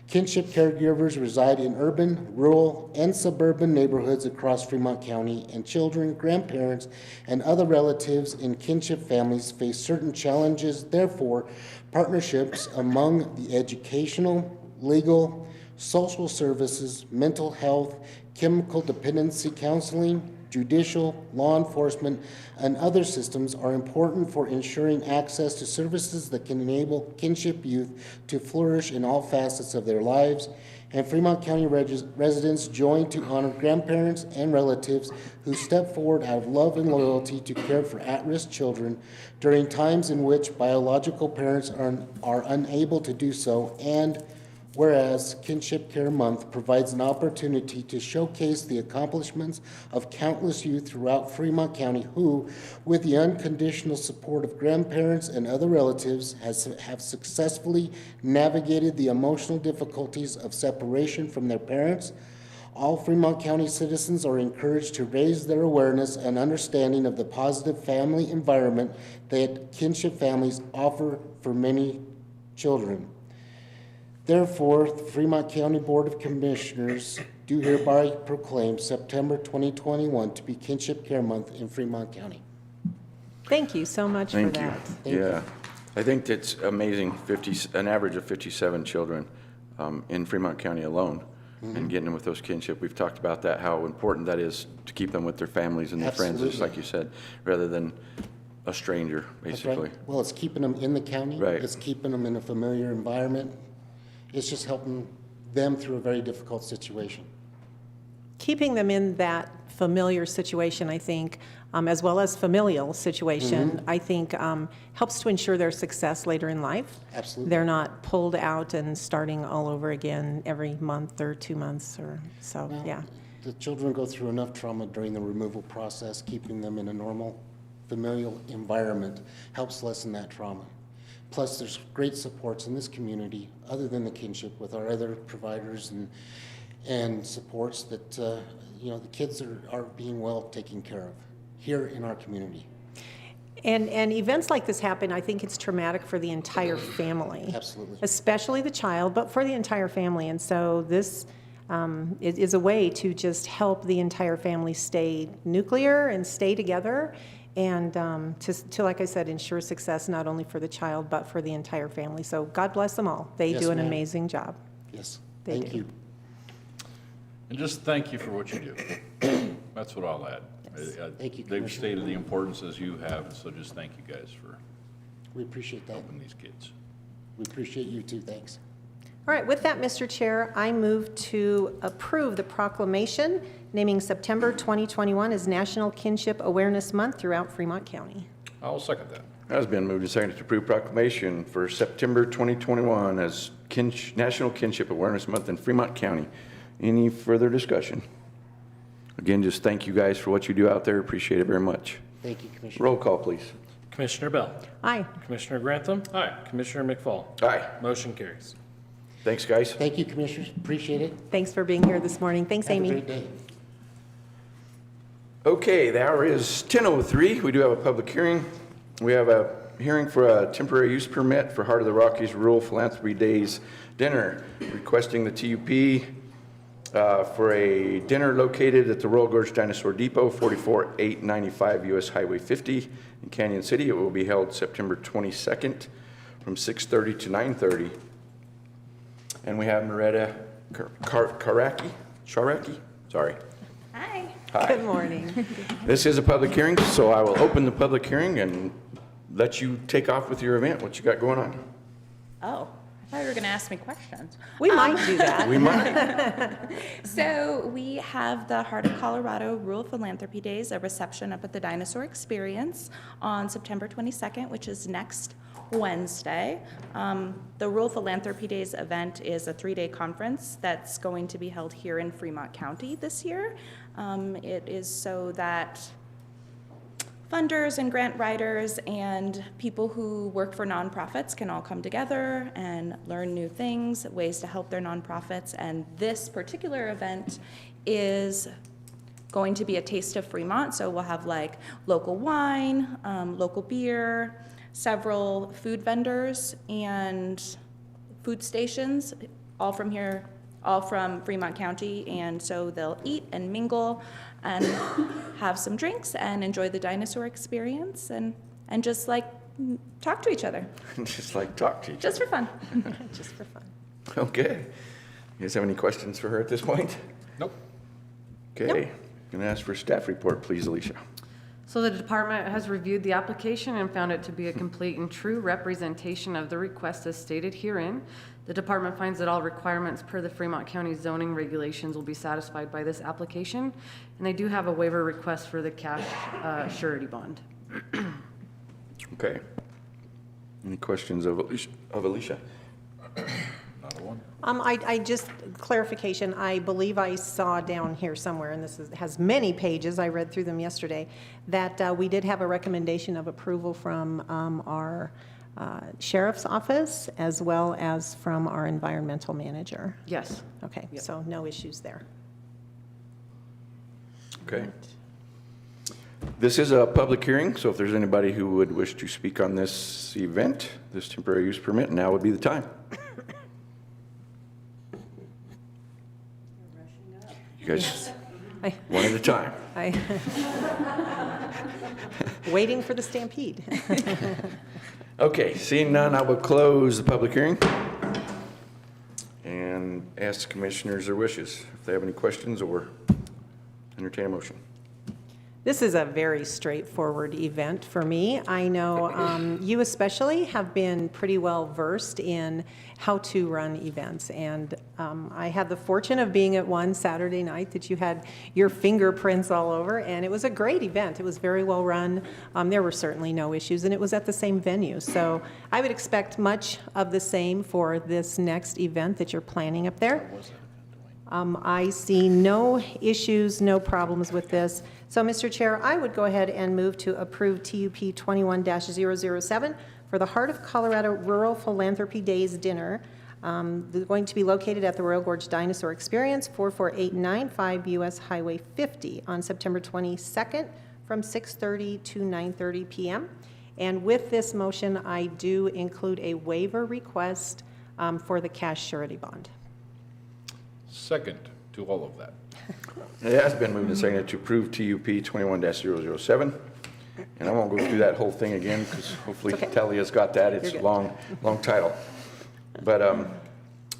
kinship caregivers reside in urban, rural, and suburban neighborhoods across Fremont County, and children, grandparents, and other relatives in kinship families face certain challenges. Therefore, partnerships among the educational, legal, social services, mental health, chemical dependency counseling, judicial, law enforcement, and other systems are important for ensuring access to services that can enable kinship youth to flourish in all facets of their lives. And Fremont County residents join to honor grandparents and relatives who step forward out of love and loyalty to care for at-risk children during times in which biological parents are unable to do so. And whereas Kinship Care Month provides an opportunity to showcase the accomplishments of countless youth throughout Fremont County who, with the unconditional support of grandparents and other relatives, have successfully navigated the emotional difficulties of separation from their parents. All Fremont County citizens are encouraged to raise their awareness and understanding of the positive family environment that kinship families offer for many children. Therefore, the Fremont County Board of Commissioners do hereby proclaim September 2021 to be Kinship Care Month in Fremont County. Thank you so much for Thank you. that. Yeah, I think that's amazing, an average of 57 children in Fremont County alone, and getting them with those kinship. We've talked about that, how important that is to keep them with their families and their friends, just like you said, rather than a stranger, That's right. basically. Well, it's keeping them in the county. Right. It's keeping them in a familiar environment. It's just helping them through a very difficult situation. Keeping them in that familiar situation, I think, as well as familial situation, I think helps to ensure their success later in life. Absolutely. They're not pulled out and starting all over again every month or 2 months or so, Now, yeah. The children go through enough trauma during the removal process. Keeping them in a normal familial environment helps lessen that trauma. Plus, there's great supports in this community, other than the kinship, with our other providers and supports that, the kids are being well taken care of here in our community. And events like this happen, I think it's traumatic for the entire family. Absolutely. Especially the child, but for the entire family. And so this is a way to just help the entire family stay nuclear and stay together, and to, like I said, ensure success not only for the child, but for the entire family. So God bless them all. They Yes, do an ma'am. amazing job. Yes, They thank do. you. And just thank you for what you do. That's what I'll add. Thank you, They've Commissioner. stated the importance as you have, so just thank you guys for We appreciate that. helping these kids. We appreciate you too, thanks. All right, with that, Mr. Chair, I move to approve the proclamation naming September 2021 as National Kinship Awareness Month throughout Fremont County. I'll second that. That has been moved and seconded to approve proclamation for September 2021 as National Kinship Awareness Month in Fremont County. Any further discussion? Again, just thank you guys for what you do out there. Appreciate it very much. Thank you, Commissioner. Roll call, please. Commissioner Bell. Aye. Commissioner Grantham. Aye. Commissioner McFall. Aye. Motion carries. Thanks, guys. Thank you, Commissioners. Appreciate it. Thanks for being here this morning. Thanks, Have a Amy. great day. Okay, the hour is 10:03. We do have a public hearing. We have a hearing for a temporary use permit for Heart of the Rockies Rural Philanthropy Days dinner, requesting the TUP for a dinner located at the Royal Gorge Dinosaur Depot, 44895 US Highway 50 in Canyon City. It will be held September 22nd from 6:30 to 9:30. And we have Moretta Sharaki? Sorry. Hi. Hi. Good morning. This is a public hearing, so I will open the public hearing and let you take off with your event. What you got going on? Oh, thought you were going to ask me questions. We might do that. We might. So we have the Heart of Colorado Rural Philanthropy Days, a reception up at the Dinosaur Experience on September 22nd, which is next Wednesday. The Rural Philanthropy Days event is a 3-day conference that's going to be held here in Fremont County this year. It is so that funders and grant writers and people who work for nonprofits can all come together and learn new things, ways to help their nonprofits. And this particular event is going to be a taste of Fremont. So we'll have like local wine, local beer, several food vendors and food stations, all from here, all from Fremont County. And so they'll eat and mingle and have some drinks and enjoy the dinosaur experience and just like talk to each other. Just like talk to each other. Just for fun. Just for fun. Okay. You guys have any questions for her at this point? Nope. Okay. Going to ask for a staff report, please, Alicia. So the department has reviewed the application and found it to be a complete and true representation of the request as stated herein. The department finds that all requirements per the Fremont County zoning regulations will be satisfied by this application, and they do have a waiver request for the cash surety bond. Okay. Any questions of Alicia? Not a one. I just, clarification, I believe I saw down here somewhere, and has many pages, I read through them yesterday, that we did have a recommendation of approval from our sheriff's office as well as from our environmental manager. Yes. Okay, so no issues there. Okay. This is a public hearing, so if there's anybody who would wish to speak on this event, this temporary use permit, now would be the time. You guys, one at a time. Waiting for the stampede. Okay, seeing none, I will close the public hearing and ask the commissioners their wishes. If they have any questions or entertain a motion. This is a very straightforward event for me. I know you especially have been pretty well versed in how to run events. And I had the fortune of being at one Saturday night that you had your fingerprints all over, and it was a great event. It was very well run. There were certainly no issues, and it was at the same venue. So I would expect much of the same for this next event that you're planning up there. I see no issues, no problems with this. So, Mr. Chair, I would go ahead and move to approve TUP 21-007 for the Heart of Colorado Rural Philanthropy Days Dinner. They're going to be located at the Royal Gorge Dinosaur Experience, 44895 US Highway 50 on September 22nd from 6:30 to 9:30 p.m. And with this motion, I do include a waiver request for the cash surety bond. Second to all of that. It has been moved and seconded to approve TUP 21-007. And I won't go through that whole thing again because hopefully Talia's got that. It's a long title. But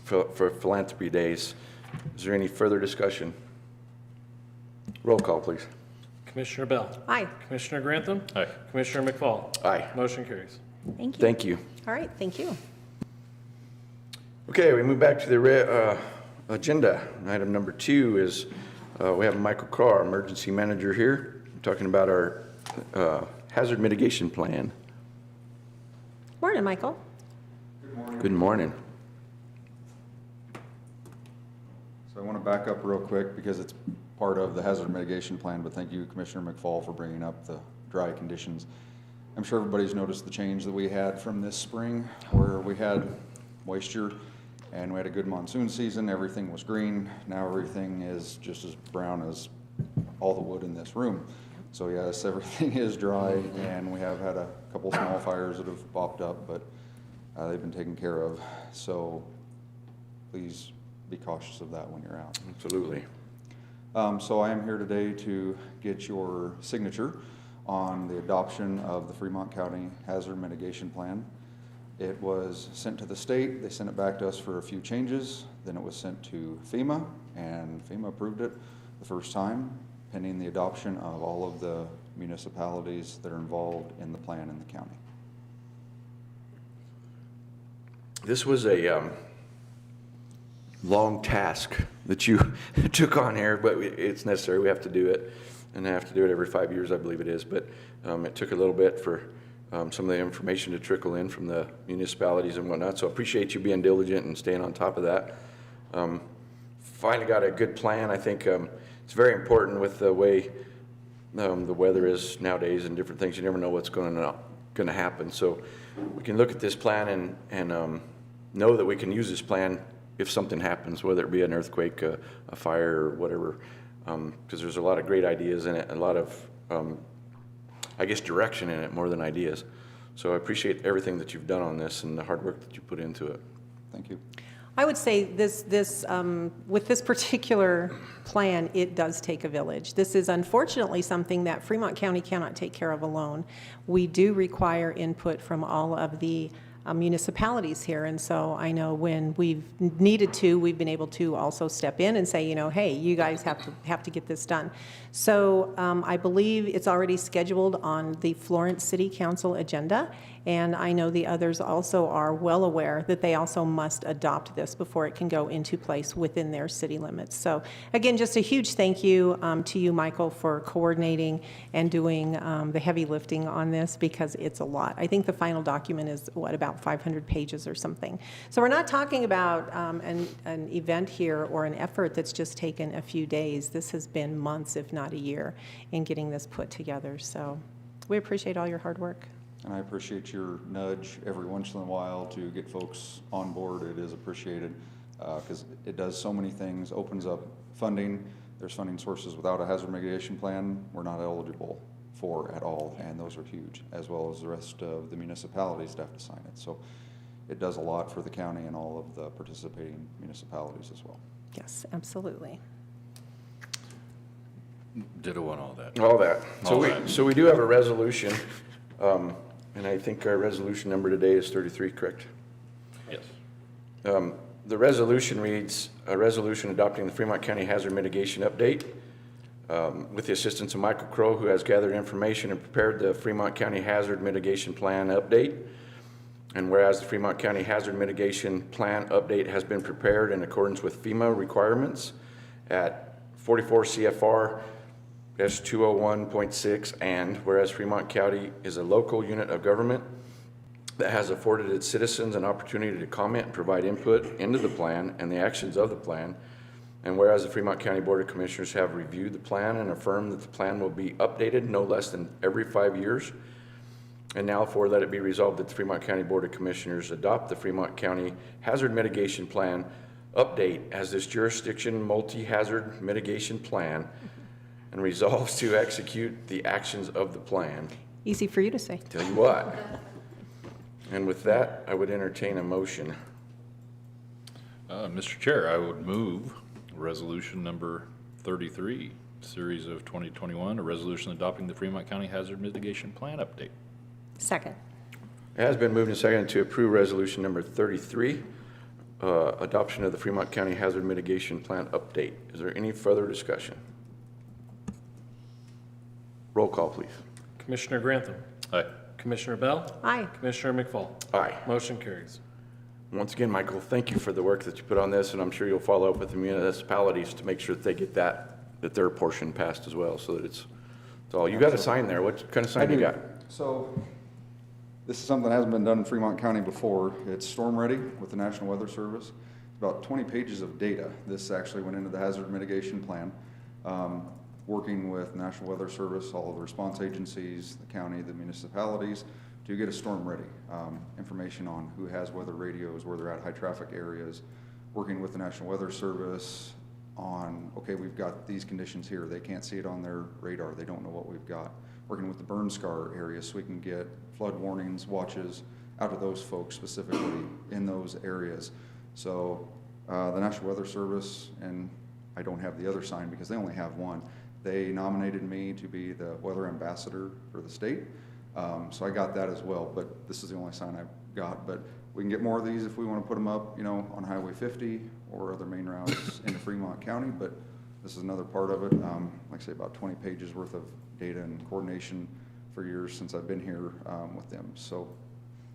for Philanthropy Days, is there any further discussion? Roll call, please. Commissioner Bell. Aye. Commissioner Grantham. Aye. Commissioner McFall. Aye. Motion carries. Thank you. Thank you. All right, thank you. Okay, we move back to the agenda. Item number 2 is we have Michael Carr, emergency manager here, talking about our hazard mitigation plan. Morning, Michael. Good morning. So I want to back up real quick because it's part of the hazard mitigation plan, but thank you, Commissioner McFall, for bringing up the dry conditions. I'm sure everybody's noticed the change that we had from this spring where we had moisture and we had a good monsoon season. Everything was green. Now everything is just as brown as all the wood in this room. So yes, everything is dry, and we have had a couple small fires that have popped up, but they've been taken care of. So please be cautious of that when you're out. Absolutely. So I am here today to get your signature on the adoption of the Fremont County Hazard Mitigation Plan. It was sent to the state. They sent it back to us for a few changes. Then it was sent to FEMA, and FEMA approved it the first time, pending the adoption of all of the municipalities that are involved in the plan in the county. this was a long task that you took on here, but it's necessary. We have to do it, and I have to do it every 5 years, I believe it is. But it took a little bit for some of the information to trickle in from the municipalities and whatnot. So I appreciate you being diligent and staying on top of that. Finally got a good plan. I think it's very important with the way the weather is nowadays and different things. You never know what's going to happen. So we can look at this plan and know that we can use this plan if something happens, whether it be an earthquake, a fire, or whatever, because there's a lot of great ideas in it, a lot of, I guess, direction in it more than ideas. So I appreciate everything that you've done on this and the hard work that you put into it. Thank you. I would say with this particular plan, it does take a village. This is unfortunately something that Fremont County cannot take care of alone. We do require input from all of the municipalities here, and so I know when we've needed to, we've been able to also step in and say, you know, hey, you guys have to get this done. So I believe it's already scheduled on the Florence City Council agenda, and I know the others also are well aware that they also must adopt this before it can go into place within their city limits. So again, just a huge thank you to you, Michael, for coordinating and doing the heavy lifting on this, because it's a lot. I think the final document is, what, about 500 pages or something. So we're not talking about an event here or an effort that's just taken a few days. This has been months, if not a year, in getting this put together. So we appreciate all your hard work. And I appreciate your nudge every once in a while to get folks on board. It is appreciated because it does so many things, opens up funding. There's funding sources without a hazard mitigation plan we're not eligible for at all, and those are huge, as well as the rest of the municipalities that have to sign it. So it does a lot for the county and all of the participating municipalities as well. Yes, absolutely. Ditto on all that. All that. All that. So we do have a resolution, and I think our resolution number today is 33, correct? Yes. The resolution reads, a resolution adopting the Fremont County Hazard Mitigation Update with the assistance of Michael Crow, who has gathered information and prepared the Fremont County Hazard Mitigation Plan Update. And whereas the Fremont County Hazard Mitigation Plan Update has been prepared in accordance with FEMA requirements at 44 CFR S201.6, and whereas Fremont County is a local unit of government that has afforded its citizens an opportunity to comment and provide input into the plan and the actions of the plan, and whereas the Fremont County Board of Commissioners have reviewed the plan and affirmed that the plan will be updated no less than every 5 years, and now for let it be resolved that the Fremont County Board of Commissioners adopt the Fremont County Hazard Mitigation Plan Update as this jurisdiction multi-hazard mitigation plan, and resolves to execute the actions of the plan. Easy for you to say. Tell you what. And with that, I would entertain a motion. Mr. Chair, I would move resolution number 33, series of 2021, a resolution adopting the Fremont County Hazard Mitigation Plan Update. Second. It has been moved and seconded to approve resolution number 33, adoption of the Fremont County Hazard Mitigation Plan Update. Is there any further discussion? Roll call, please. Commissioner Grantham. Aye. Commissioner Bell. Aye. Commissioner McFall. Aye. Motion carries. Once again, Michael, thank you for the work that you put on this, and I'm sure you'll follow up with the municipalities to make sure that they get that their portion passed as well, so that it's all. You got a sign there. What kind of sign you got? So this is something that hasn't been done in Fremont County before. It's storm ready with the National Weather Service. It's about 20 pages of data. This actually went into the hazard mitigation plan. Working with National Weather Service, all of the response agencies, the county, the municipalities, to get a storm ready. Information on who has weather radios, where they're at high traffic areas, working with the National Weather Service on, okay, we've got these conditions here. They can't see it on their radar. They don't know what we've got. Working with the burn scar areas so we can get flood warnings, watches out to those folks specifically in those areas. So the National Weather Service, and I don't have the other sign because they only have one, they nominated me to be the weather ambassador for the state. So I got that as well, but this is the only sign I've got. But we can get more of these if we want to put them up, you know, on Highway 50 or other main routes into Fremont County, but this is another part of it. Like I say, about 20 pages worth of data and coordination for years since I've been here with them. So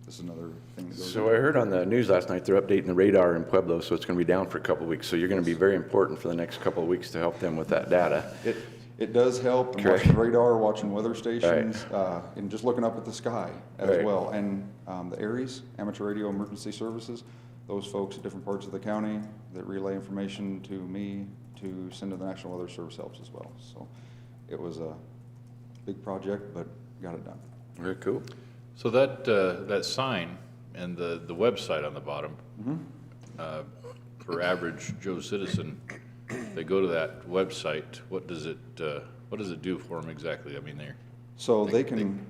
this is another thing that goes. So I heard on the news last night, they're updating the radar in Pueblo, so it's going to be down for a couple of weeks. So you're going to be very important for the next couple of weeks to help them with that data. It does help, and Correct. watching radar, watching weather stations, and just looking up at the sky as Right. well. And the ARIES, Amateur Radio Emergency Services, those folks at different parts of the county that relay information to me to send to the National Weather Service helps as well. So it was a big project, but got it done. Very cool. So that sign and the website on the bottom, for average Joe citizen, they go to that website, what does it do for them exactly? I mean, So they can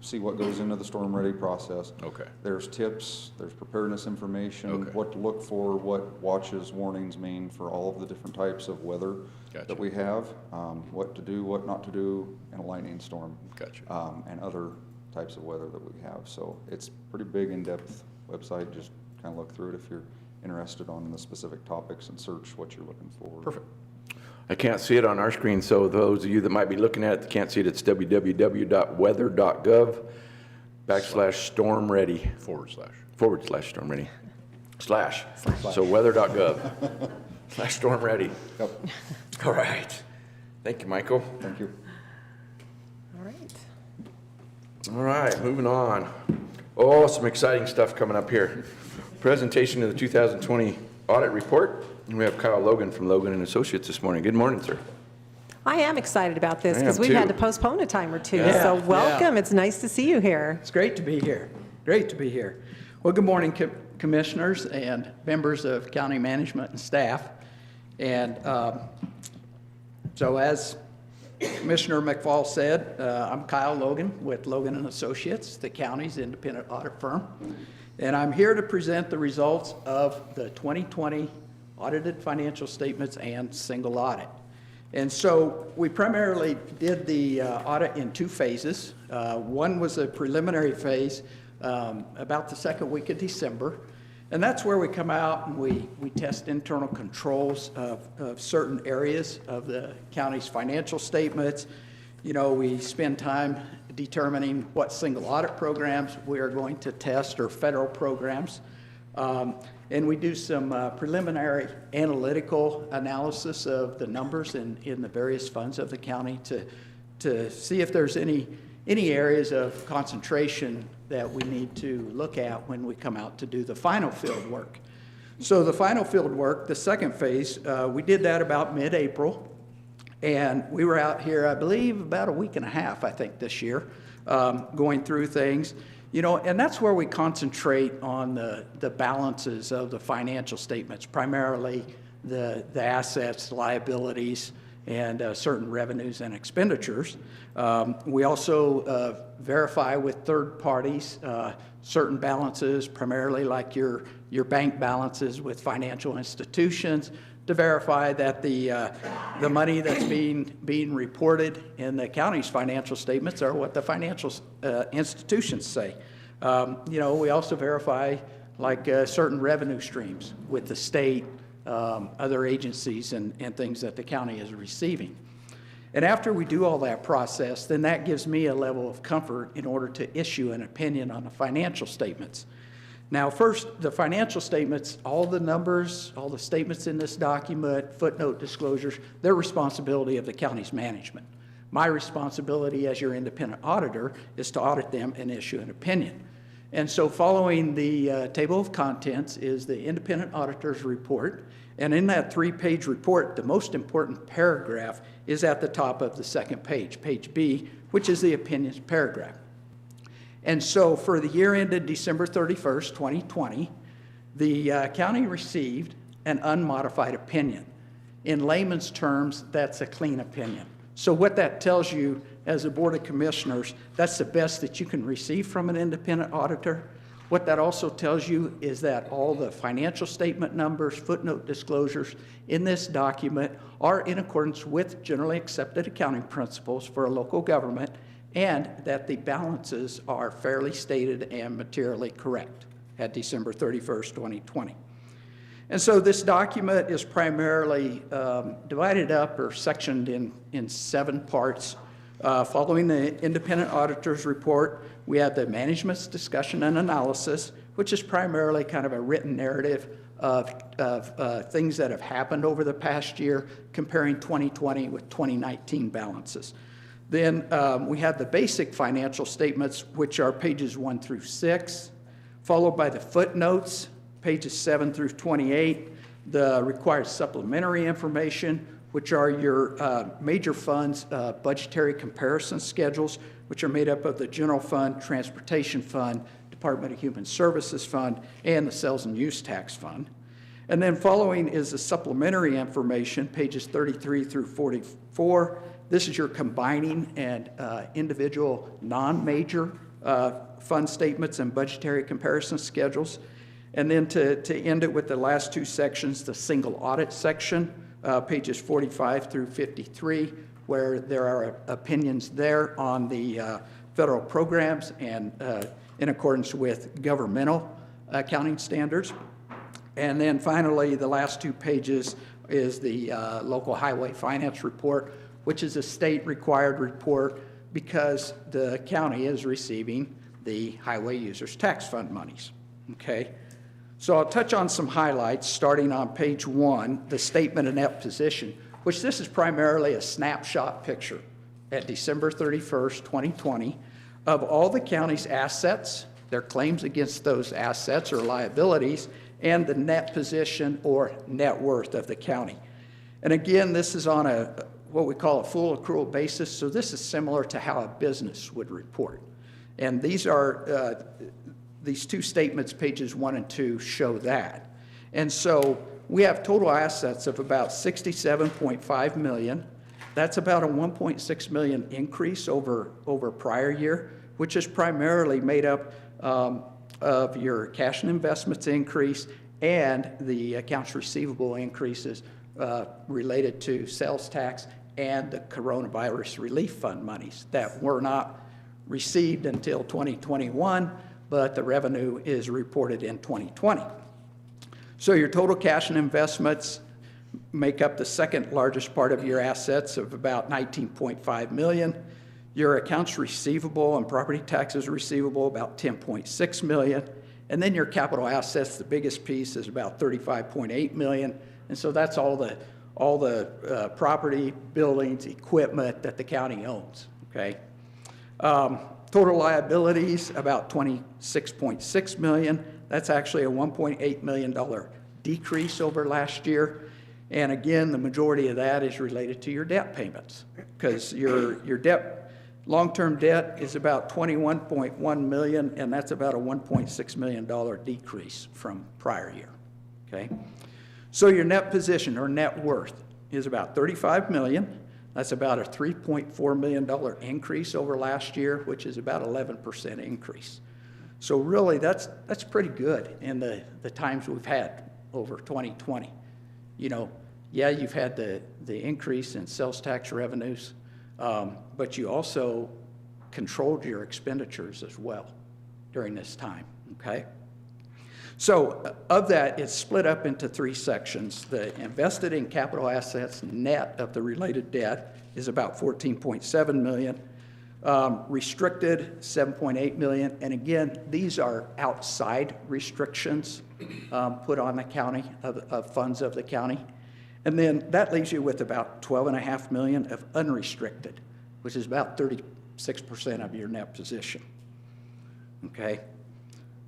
see what goes into the storm ready process. Okay. There's tips, there's preparedness information, Okay. what to look for, what watches, warnings mean for all of the different types of weather Gotcha. that we have, what to do, what not to do in a lightning storm. Gotcha. And other types of weather that we have. So it's pretty big, in-depth website. Just kind of look through it if you're interested on the specific topics and search what you're looking for. Perfect. I can't see it on our screen, so those of you that might be looking at it, can't see it, it's www.weather.gov/storm ready. / /storm ready. / So weather.gov/storm ready. Yep. All right. Thank you, Michael. Thank you. All right. All right, moving on. Oh, some exciting stuff coming up here. Presentation of the 2020 audit report. And we have Kyle Logan from Logan & Associates this morning. Good morning, sir. I am excited about this I because am we've had too. to postpone a time or two. Yeah, So yeah. welcome. It's nice to see you here. It's great to be here. Great to be here. Well, good morning, commissioners and members of county management and staff. And so as Commissioner McFall said, I'm Kyle Logan with Logan & Associates, the county's independent audit firm. And I'm here to present the results of the 2020 audited financial statements and single audit. And so we primarily did the audit in two phases. One was a preliminary phase about the second week of December. And that's where we come out and we test internal controls of certain areas of the county's financial statements. You know, we spend time determining what single audit programs we are going to test or federal programs. And we do some preliminary analytical analysis of the numbers in the various funds of the county to see if there's any areas of concentration that we need to look at when we come out to do the final field work. So the final field work, the second phase, we did that about mid-April. And we were out here, I believe, about a week and a half, I think, this year, going through things. You know, and that's where we concentrate on the balances of the financial statements, primarily the assets, liabilities, and certain revenues and expenditures. We also verify with third parties certain balances, primarily like your bank balances with financial institutions, to verify that the money that's being reported in the county's financial statements are what the financial institutions say. You know, we also verify like certain revenue streams with the state, other agencies and things that the county is receiving. And after we do all that process, then that gives me a level of comfort in order to issue an opinion on the financial statements. Now, first, the financial statements, all the numbers, all the statements in this document, footnote disclosures, they're responsibility of the county's management. My responsibility as your independent auditor is to audit them and issue an opinion. And so following the table of contents is the independent auditor's report. And in that 3-page report, the most important paragraph is at the top of the second page, page B, which is the opinions paragraph. And so for the year ended December 31st, 2020, the county received an unmodified opinion. In layman's terms, that's a clean opinion. So what that tells you as a Board of Commissioners, that's the best that you can receive from an independent auditor. What that also tells you is that all the financial statement numbers, footnote disclosures in this document are in accordance with generally accepted accounting principles for a local government, and that the balances are fairly stated and materially correct at December 31st, 2020. And so this document is primarily divided up or sectioned in 7 parts. Following the independent auditor's report, we have the management's discussion and analysis, which is primarily kind of a written narrative of things that have happened over the past year, comparing 2020 with 2019 balances. Then we have the basic financial statements, which are pages 1 through 6, followed by the footnotes, pages 7 through 28, the required supplementary information, which are your major funds budgetary comparison schedules, which are made up of the General Fund, Transportation Fund, Department of Human Services Fund, and the Sales and Use Tax Fund. And then following is the supplementary information, pages 33 through 44. This is your combining and individual non-major fund statements and budgetary comparison schedules. And then to end it with the last two sections, the single audit section, pages 45 through 53, where there are opinions there on the federal programs and in accordance with governmental accounting standards. And then finally, the last two pages is the local highway finance report, which is a state-required report because the county is receiving the highway users tax fund monies, okay? So I'll touch on some highlights starting on page 1, the statement of net position, which this is primarily a snapshot picture at December 31st, 2020, of all the county's assets, their claims against those assets or liabilities, and the net position or net worth of the county. And again, this is on what we call a full accrual basis, so this is similar to how a business would report. And these are, these two statements, pages 1 and 2, show that. And so we have total assets of about $67.5 million. That's about a $1.6 million increase over prior year, which is primarily made up of your cash and investments increase and the accounts receivable increases related to sales tax and the coronavirus relief fund monies that were not received until 2021, but the revenue is reported in 2020. So your total cash and investments make up the second largest part of your assets of about $19.5 million. Your accounts receivable and property taxes receivable about $10.6 million. And then your capital assets, the biggest piece, is about $35.8 million. And so that's all the property, buildings, equipment that the county owns, okay? Total liabilities, about $26.6 million. That's actually a $1.8 million decrease over last year. And again, the majority of that is related to your debt payments, because your debt, long-term debt is about $21.1 million, and that's about a $1.6 million decrease from prior year, okay? So your net position or net worth is about $35 million. That's about a $3.4 million increase over last year, which is about 11% increase. So really, that's pretty good in the times we've had over 2020. You know, yeah, you've had the increase in sales tax revenues, but you also controlled your expenditures as well during this time, okay? So of that, it's split up into three sections. The invested in capital assets net of the related debt is about $14.7 million. Restricted, $7.8 million. And again, these are outside restrictions put on the county, of funds of the county. And then that leaves you with about $12.5 million of unrestricted, which is about 36% of your net position, okay?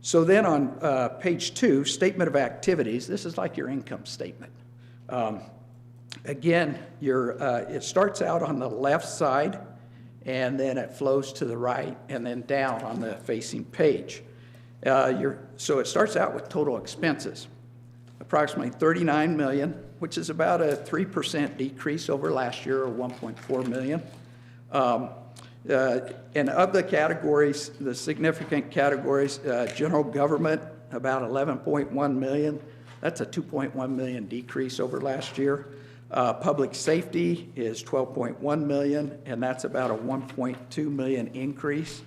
So then on page 2, statement of activities, this is like your income statement. Again, it starts out on the left side, and then it flows to the right, and then down on the facing page. So it starts out with total expenses, approximately $39 million, which is about a 3% decrease over last year, or $1.4 million. And of the categories, the significant categories, general government, about $11.1 million. That's a $2.1 million decrease over last year. Public safety is $12.1 million, and that's about a $1.2 million increase.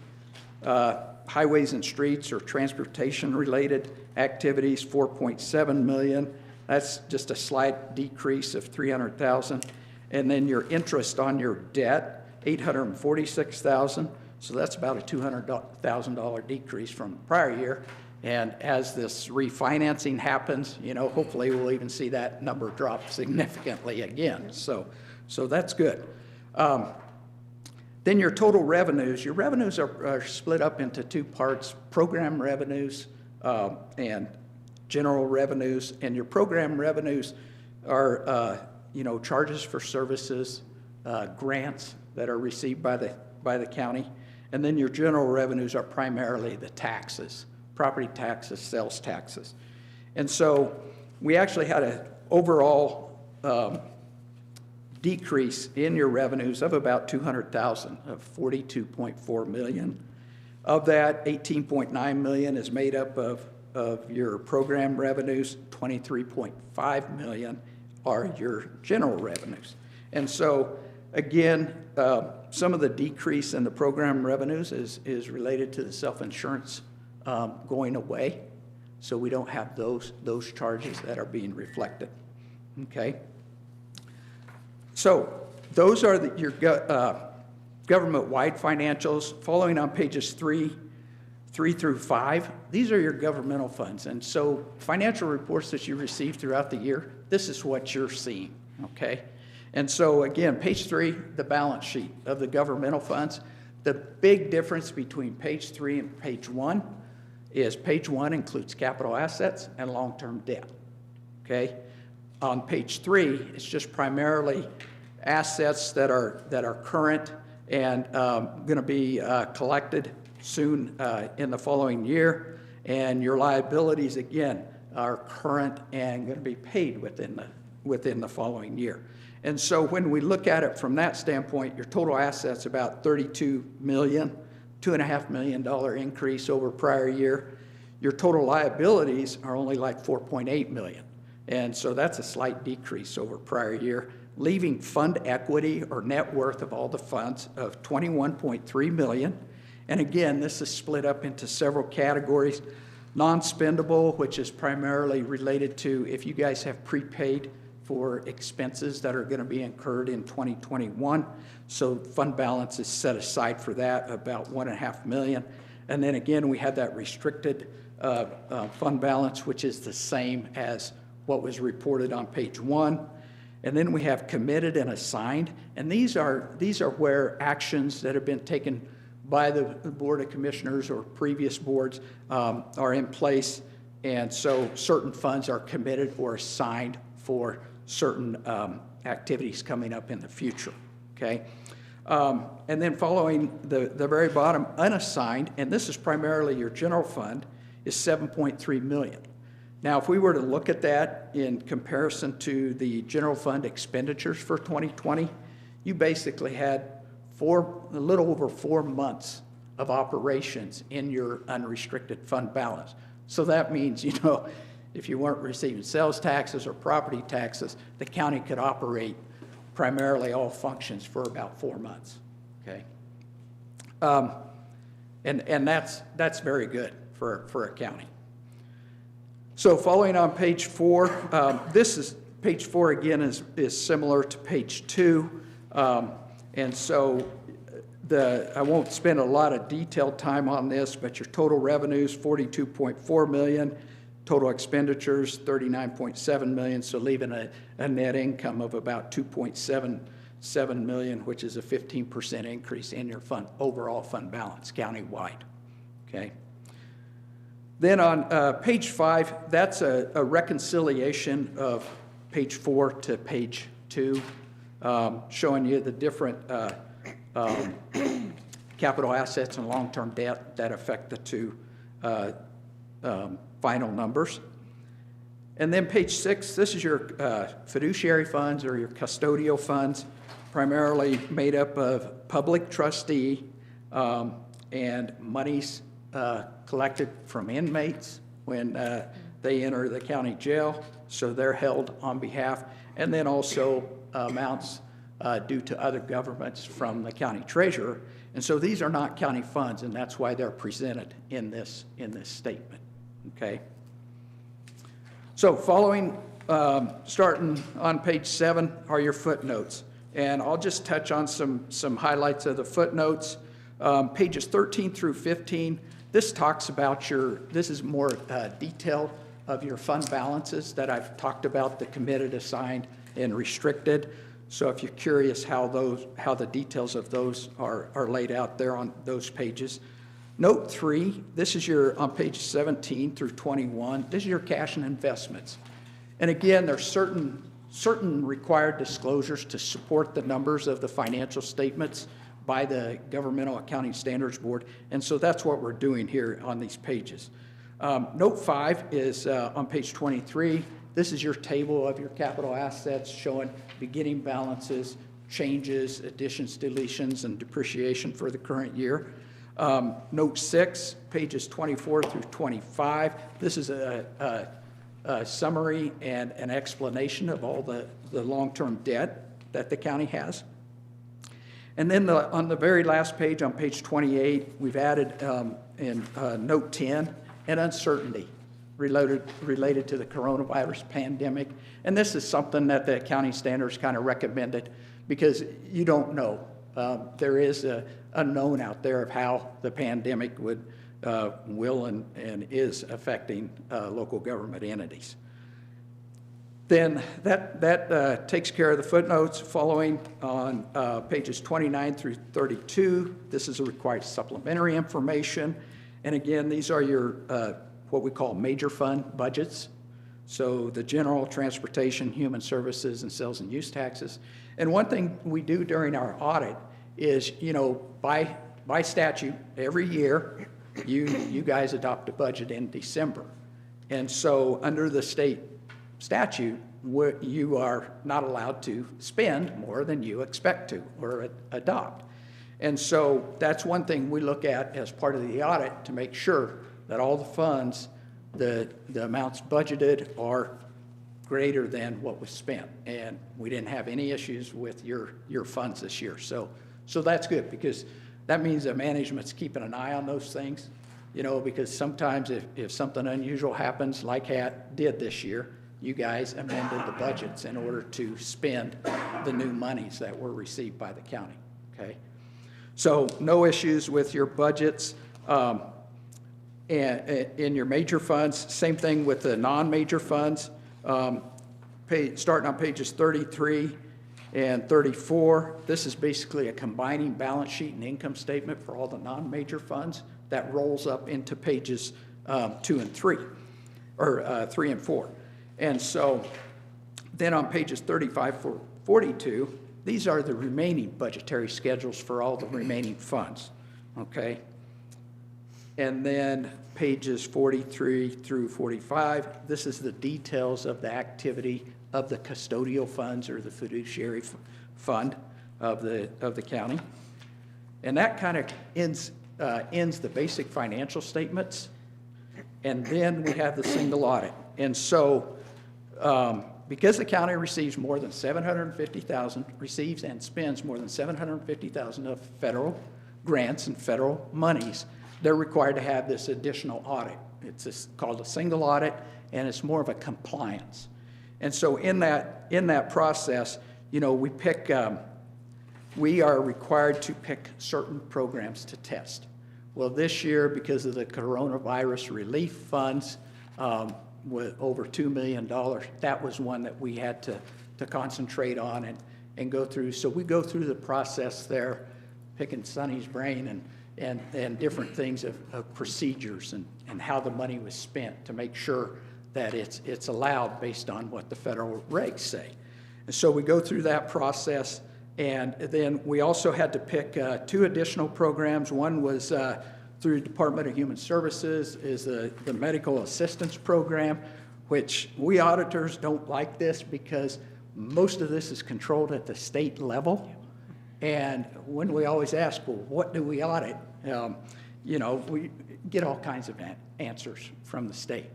Highways and streets or transportation-related activities, $4.7 million. That's just a slight decrease of $300,000. And then your interest on your debt $846,000. So that's about a $200,000 decrease from the prior year. And as this refinancing happens, hopefully we'll even see that number drop significantly again. So that's good. Then your total revenues. Your revenues are split up into two parts: program revenues and general revenues. And your program revenues are charges for services, grants that are received by the county. And then your general revenues are primarily the taxes, property taxes, sales taxes. And so we actually had an overall decrease in your revenues of about $200,000, of $42.4 million. Of that, $18.9 million is made up of your program revenues. $23.5 million are your general revenues. And so, again, some of the decrease in the program revenues is related to the self-insurance going away. So we don't have those charges that are being reflected. Okay? So those are your government-wide financials. Following on pages 3 through 5, these are your governmental funds. And so financial reports that you receive throughout the year, this is what you're seeing, okay? And so again, page 3, the balance sheet of the governmental funds. The big difference between page 3 and page 1 is page 1 includes capital assets and long-term debt, okay? On page 3, it's just primarily assets that are current and going to be collected soon in the following year, and your liabilities again are current and going to be paid within the following year. And so when we look at it from that standpoint, your total assets about $32 million, $2.5 million increase over prior year. Your total liabilities are only like $4.8 million. And so that's a slight decrease over prior year, leaving fund equity or net worth of all the funds of $21.3 million. And again, this is split up into several categories. Non-spendable, which is primarily related to if you guys have prepaid for expenses that are going to be incurred in 2021. So fund balance is set aside for that, about $1.5 million. And then again, we had that restricted fund balance, which is the same as what was reported on page 1. And then we have committed and assigned. And these are where actions that have been taken by the Board of Commissioners or previous boards are in place. And so certain funds are committed or assigned for certain activities coming up in the future, okay? And then following the very bottom, unassigned, and this is primarily your general fund, is $7.3 million. Now, if we were to look at that in comparison to the general fund expenditures for 2020, you basically had a little over 4 months of operations in your unrestricted fund balance. So that means, if you weren't receiving sales taxes or property taxes, the county could operate primarily all functions for about 4 months, okay? And that's very good for a county. So following on page 4, page 4 again is similar to page 2. And so I won't spend a lot of detailed time on this, but your total revenues, $42.4 million, total expenditures, $39.7 million, so leaving a net income of about $2.77 million, which is a 15% increase in your overall fund balance countywide, okay? Then on page 5, that's a reconciliation of page 4 to page 2, showing you the different capital assets and long-term debt that affect the two final numbers. And then page 6, this is your fiduciary funds or your custodial funds, primarily made up of public trustee and monies collected from inmates when they enter the county jail, so they're held on behalf, and then also amounts due to other governments from the county treasurer. And so these are not county funds, and that's why they're presented in this statement, okay? So following, starting on page 7 are your footnotes. and I'll just touch on some highlights of the footnotes. Pages 13 through 15, this talks about this is more detailed of your fund balances that I've talked about, the committed, assigned, and restricted. So if you're curious how the details of those are laid out there on those pages. Note 3, this is on page 17 through 21, this is your cash and investments. And again, there's certain required disclosures to support the numbers of the financial statements by the Governmental Accounting Standards Board, and so that's what we're doing here on these pages. Note 5 is on page 23. This is your table of your capital assets showing beginning balances, changes, additions, deletions, and depreciation for the current year. Note 6, pages 24 through 25. This is a summary and an explanation of all the long-term debt that the county has. And then on the very last page, on page 28, we've added in note 10, an uncertainty related to the coronavirus pandemic. And this is something that the accounting standards kind of recommended because you don't know. There is a unknown out there of how the pandemic will and is affecting local government entities. Then that takes care of the footnotes. Following on pages 29 through 32, this is a required supplementary information. And again, these are your what we call major fund budgets. So the general, transportation, human services, and sales and use taxes. And one thing we do during our audit is, by statute, every year, you guys adopt a budget in December. And so under the state statute, you are not allowed to spend more than you expect to or adopt. And so that's one thing we look at as part of the audit to make sure that all the funds, the amounts budgeted are greater than what was spent. And we didn't have any issues with your funds this year. So that's good because that means that management's keeping an eye on those things, because sometimes if something unusual happens like HAT did this year, you guys amended the budgets in order to spend the new monies that were received by the county, okay? So no issues with your budgets. And in your major funds, same thing with the non-major funds. Starting on pages 33 and 34, this is basically a combining balance sheet and income statement for all the non-major funds that rolls up into pages 2 and 3, or 3 and 4. And so then on pages 35 for 42, these are the remaining budgetary schedules for all the remaining funds, okay? And then pages 43 through 45, this is the details of the activity of the custodial funds or the fiduciary fund of the county. And that kind of ends the basic financial statements. And then we have the single audit. And so because the county receives and spends more than $750,000 of federal grants and federal monies, they're required to have this additional audit. It's called a single audit, and it's more of a compliance. And so in that process, we are required to pick certain programs to test. Well, this year, because of the coronavirus relief funds, with over $2 million, that was one that we had to concentrate on and go through. So we go through the process there, picking Sonny's brain and different things of procedures and how the money was spent to make sure that it's allowed based on what the federal regs say. And so we go through that process, and then we also had to pick 2 additional programs. One was through Department of Human Services is the Medical Assistance Program, which we auditors don't like this because most of this is controlled at the state level. And when we always ask, well, what do we audit? We get all kinds of answers from the state.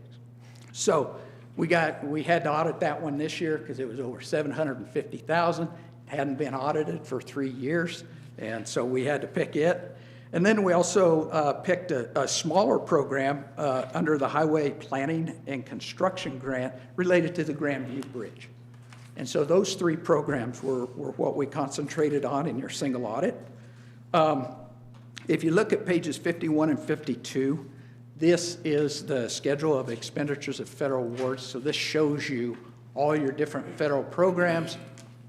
So we had to audit that one this year because it was over $750,000. Hadn't been audited for 3 years, and so we had to pick it. And then we also picked a smaller program under the Highway Planning and Construction Grant related to the Grandview Bridge. And so those three programs were what we concentrated on in your single audit. If you look at pages 51 and 52, this is the schedule of expenditures of federal awards. So this shows you all your different federal programs,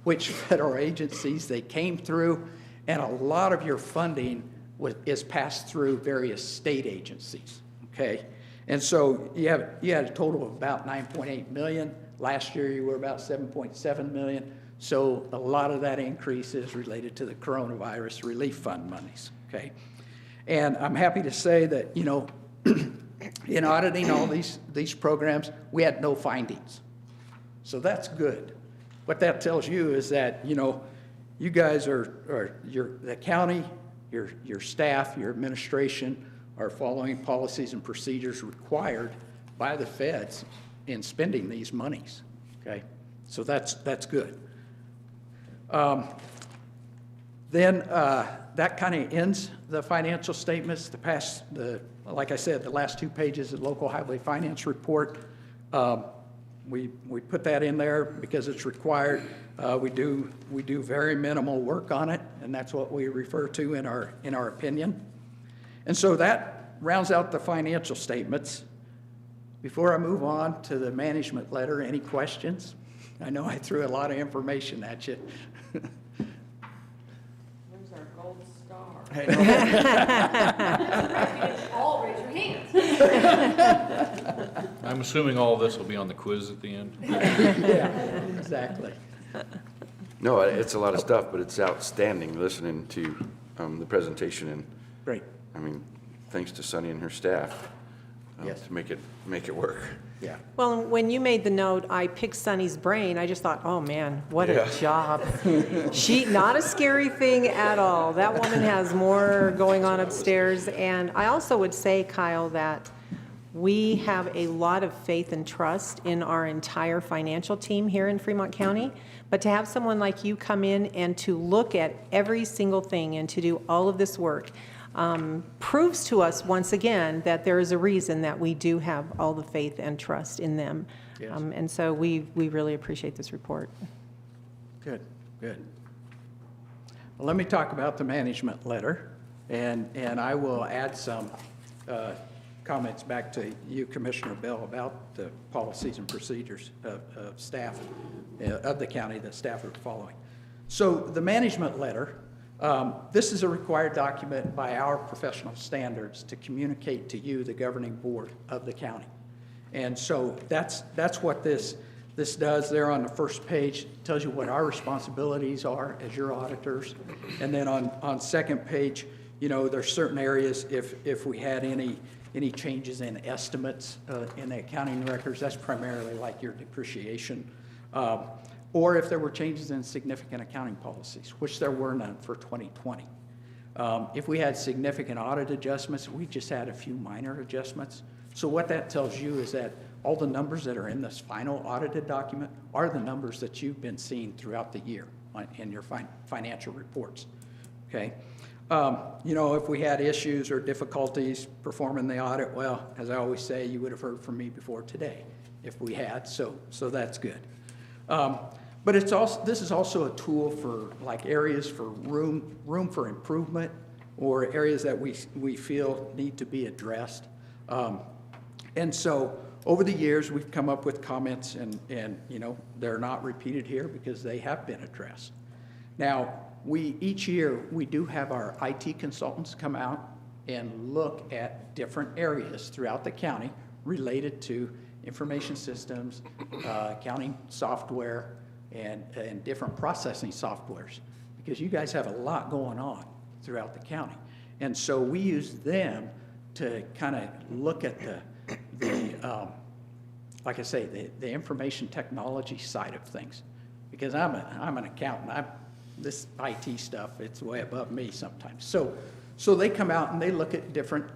which federal agencies they came through, and a lot of your funding is passed through various state agencies, okay? And so you had a total of about 9.8 million. Last year you were about 7.7 million. So a lot of that increase is related to the coronavirus relief fund monies, okay? And I'm happy to say that, you know, in auditing all these programs, we had no findings. So that's good. What that tells you is that, you know, you guys the county, your staff, your administration are following policies and procedures required by the feds in spending these monies, okay? So that's good. Then that kind of ends the financial statements. Like I said, the last 2 pages of the local highway finance report. We put that in there because it's required. We do very minimal work on it, and that's what we refer to in our opinion. And so that rounds out the financial statements. Before I move on to the management letter, any questions? I know I threw a lot of information at you. Where's our gold star? I know. All raise your hands. I'm assuming all of this will be on the quiz at the end? Yeah, exactly. No, it's a lot of stuff, but it's outstanding listening to the presentation, and Great. I mean, thanks to Sunny and her staff Yes. to make it work. Yeah. Well, when you made the note, I picked Sunny's brain. I just thought, oh man, what a job. Not a scary thing at all. That woman has more going on upstairs. And I also would say, Kyle, that we have a lot of faith and trust in our entire financial team here in Fremont County. But to have someone like you come in and to look at every single thing and to do all of this work proves to us once again that there is a reason that we do have all the faith and trust in them. Yes. And so we really appreciate this report. Good. Well, let me talk about the management letter, and I will add some comments back to you, Commissioner Bell, about the policies and procedures of staff of the county that staff are following. So the management letter, this is a required document by our professional standards to communicate to you, the governing board of the county. And so that's what this does. There on the first page, it tells you what our responsibilities are as your auditors. And then on second page, you know, there's certain areas, if we had any changes in estimates in the accounting records, that's primarily like your depreciation. Or if there were changes in significant accounting policies, which there were none for 2020. If we had significant audit adjustments, we just had a few minor adjustments. So what that tells you is that all the numbers that are in this final audited document are the numbers that you've been seeing throughout the year in your financial reports, okay? You know, if we had issues or difficulties performing the audit, well, as I always say, you would have heard from me before today if we had, so that's good. But this is also a tool for like areas for room for improvement, or areas that we feel need to be addressed. And so over the years, we've come up with comments, and you know, they're not repeated here because they have been addressed. Now, each year we do have our IT consultants come out and look at different areas throughout the county related to information systems, accounting software, and different processing softwares, because you guys have a lot going on throughout the county. And so we use them to kind of look at the like I say, the information technology side of things, because I'm an accountant. This IT stuff, it's way above me sometimes. So they come out and they look at different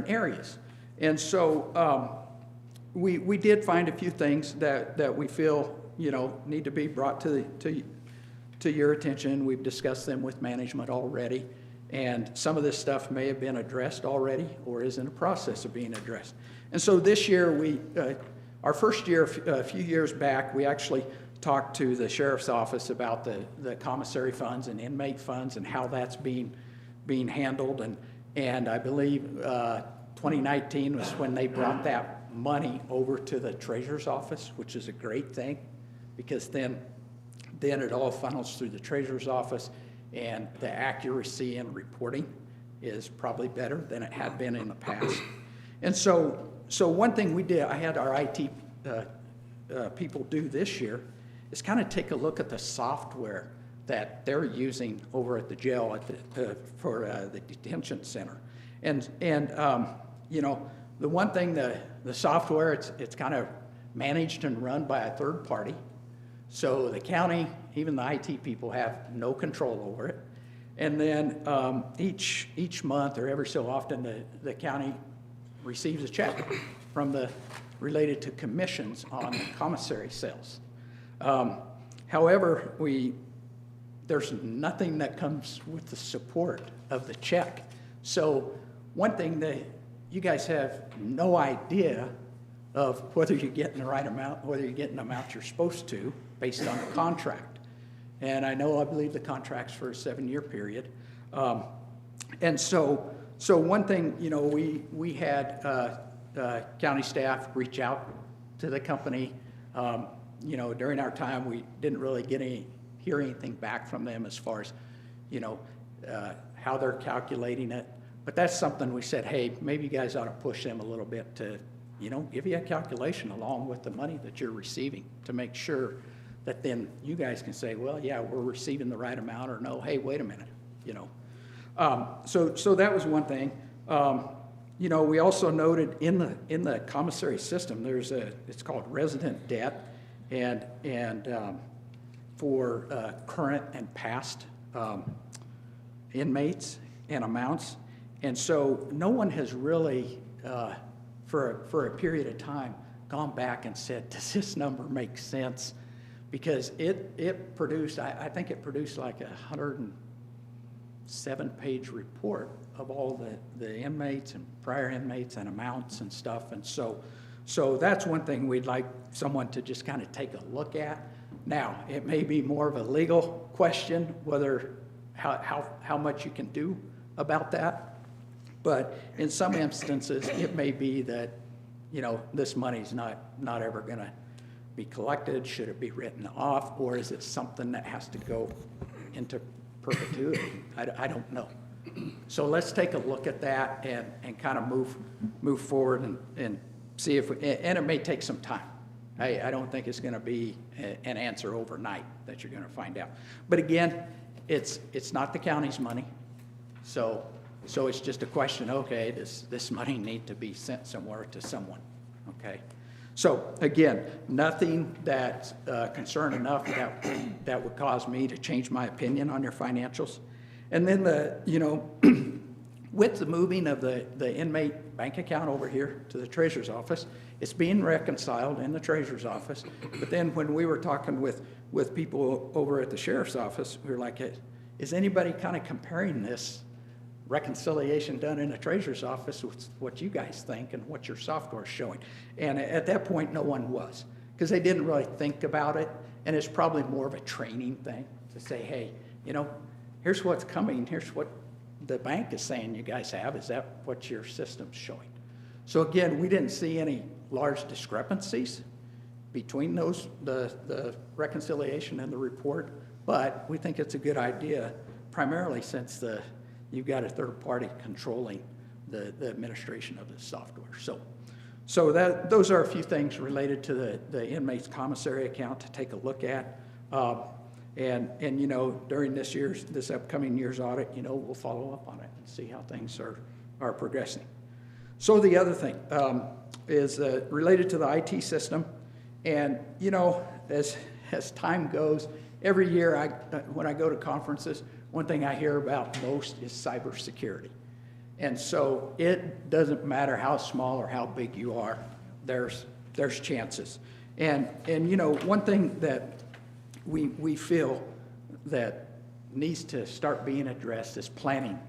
areas. And so we did find a few things that we feel, you know, need to be brought to your attention. We've discussed them with management already, and some of this stuff may have been addressed already or is in the process of being addressed. And so this year, our first year, a few years back, we actually talked to the sheriff's office about the commissary funds and inmate funds and how that's being handled. And I believe 2019 was when they brought that money over to the treasurer's office, which is a great thing, because then it all funnels through the treasurer's office, and the accuracy in reporting is probably better than it had been in the past. And so one thing we did, I had our IT people do this year, is kind of take a look at the software that they're using over at the jail for the detention center. And you know, the one thing, the software, it's kind of managed and run by a third party. So the county, even the IT people, have no control over it. And then each month or every so often, the county receives a check related to commissions on commissary sales. However, there's nothing that comes with the support of the check. So one thing that you guys have no idea of whether you're getting the right amount, whether you're getting the amount you're supposed to based on the contract. And I believe the contract's for a 7-year period. And so one thing, you know, we had county staff reach out to the company. You know, during our time, we didn't really hear anything back from them as far as, you know, how they're calculating it. But that's something we said, hey, maybe you guys ought to push them a little bit to, you know, give you a calculation along with the money that you're receiving to make sure that then you guys can say, well, yeah, we're receiving the right amount, or no, hey, wait a minute, you know. So that was one thing. You know, we also noted in the commissary system, it's called resident debt, and for current and past inmates and amounts. And so no one has really, for a period of time, gone back and said, does this number make sense? Because it produced, I think it produced like a 107-page report of all the inmates and prior inmates and amounts and stuff. And so that's one thing we'd like someone to just kind of take a look at. Now, it may be more of a legal question, how much you can do about that. But in some instances, it may be that, you know, this money's not ever going to be collected. Should it be written off, or is it something that has to go into perpetuity? I don't know. So let's take a look at that and kind of move forward and see if and it may take some time. I don't think it's going to be an answer overnight that you're going to find out. But again, it's not the county's money, so it's just a question. Okay, does this money need to be sent somewhere to someone? Okay. So again, nothing that's concern enough that would cause me to change my opinion on your financials. And then with the moving of the inmate bank account over here to the treasurer's office, it's being reconciled in the treasurer's office. But then when we were talking with people over at the sheriff's office, we were like, is anybody kind of comparing this reconciliation done in the treasurer's office with what you guys think and what your software is showing? And at that point, no one was, because they didn't really think about it. And it's probably more of a training thing to say, hey, you know, here's what's coming. Here's what the bank is saying you guys have. Is that what your system's showing? So again, we didn't see any large discrepancies between those, the reconciliation and the report, but we think it's a good idea, primarily since you've got a third party controlling the administration of the software. So those are a few things related to the inmate's commissary account to take a look at. And you know, during this upcoming year's audit, you know, we'll follow up on it and see how things are progressing. So the other thing is related to the IT system. And you know, as time goes, every year when I go to conferences, one thing I hear about most is cybersecurity. And so it doesn't matter how small or how big you are, there's chances. And you know, one thing that we feel that needs to start being addressed is planning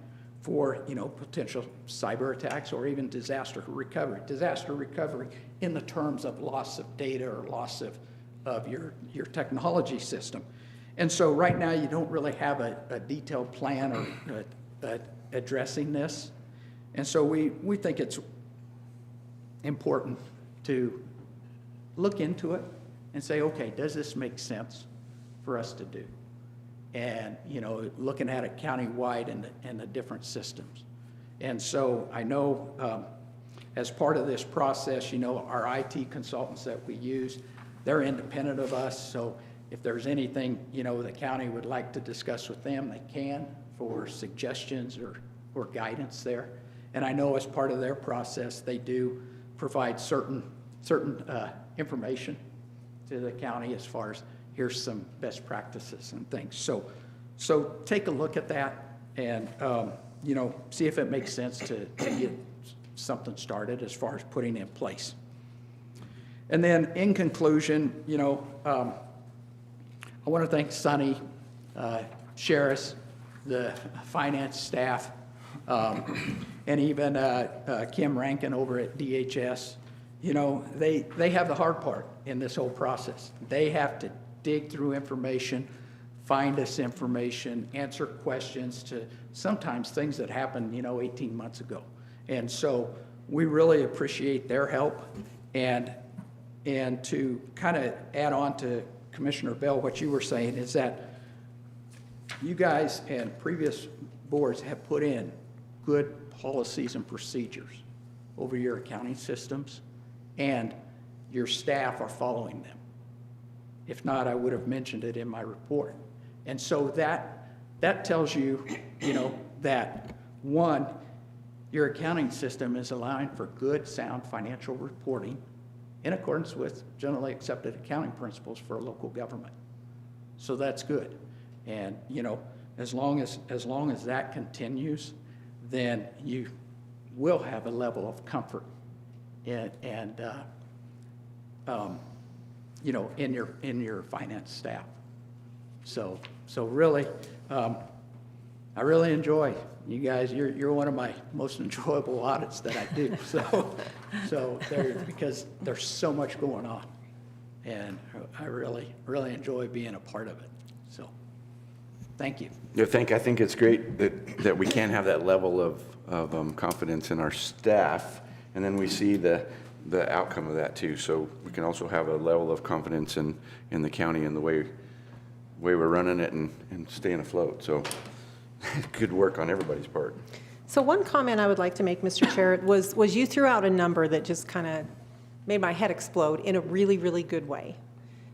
for, you know, potential cyber attacks or even disaster recovery. Disaster recovery in the terms of loss of data or loss of of your technology system. And so right now, you don't really have a detailed plan or addressing this. And so we think it's important to look into it and say, okay, does this make sense for us to do? And, you know, looking at it countywide and the different systems. And so I know as part of this process, you know, our IT consultants that we use, they're independent of us. So if there's anything, you know, the county would like to discuss with them, they can for suggestions or guidance there. And I know as part of their process, they do provide certain information to the county as far as here's some best practices and things. So take a look at that and, you know, see if it makes sense to get something started as far as putting in place. And then in conclusion, you know, I want to thank Sonny, Sheriff, the finance staff, and even Kim Rankin over at DHS. You know, they have the hard part in this whole process. They have to dig through information, find us information, answer questions to sometimes things that happened, you know, 18 months ago. And so we really appreciate their help. And to kind of add on to Commissioner Bell, what you were saying is that you guys and previous boards have put in good policies and procedures over your accounting systems, and your staff are following them. If not, I would have mentioned it in my report. And so that tells you, you know, that one, your accounting system is allowing for good, sound financial reporting in accordance with generally accepted accounting principles for a local government. So that's good. And, you know, as long as that continues, then you will have a level of comfort and you know, in your finance staff. So really, I really enjoy you guys. You're one of my most enjoyable audits that I do. So because there's so much going on, and I really enjoy being a part of it. So thank you. Yeah, I think it's great that we can have that level of confidence in our staff, and then we see the outcome of that too. So we can also have a level of confidence in the county and the way we're running it and staying afloat. So good work on everybody's part. So one comment I would like to make, Mr. Chair, was you threw out a number that just kind of made my head explode in a really, really good way.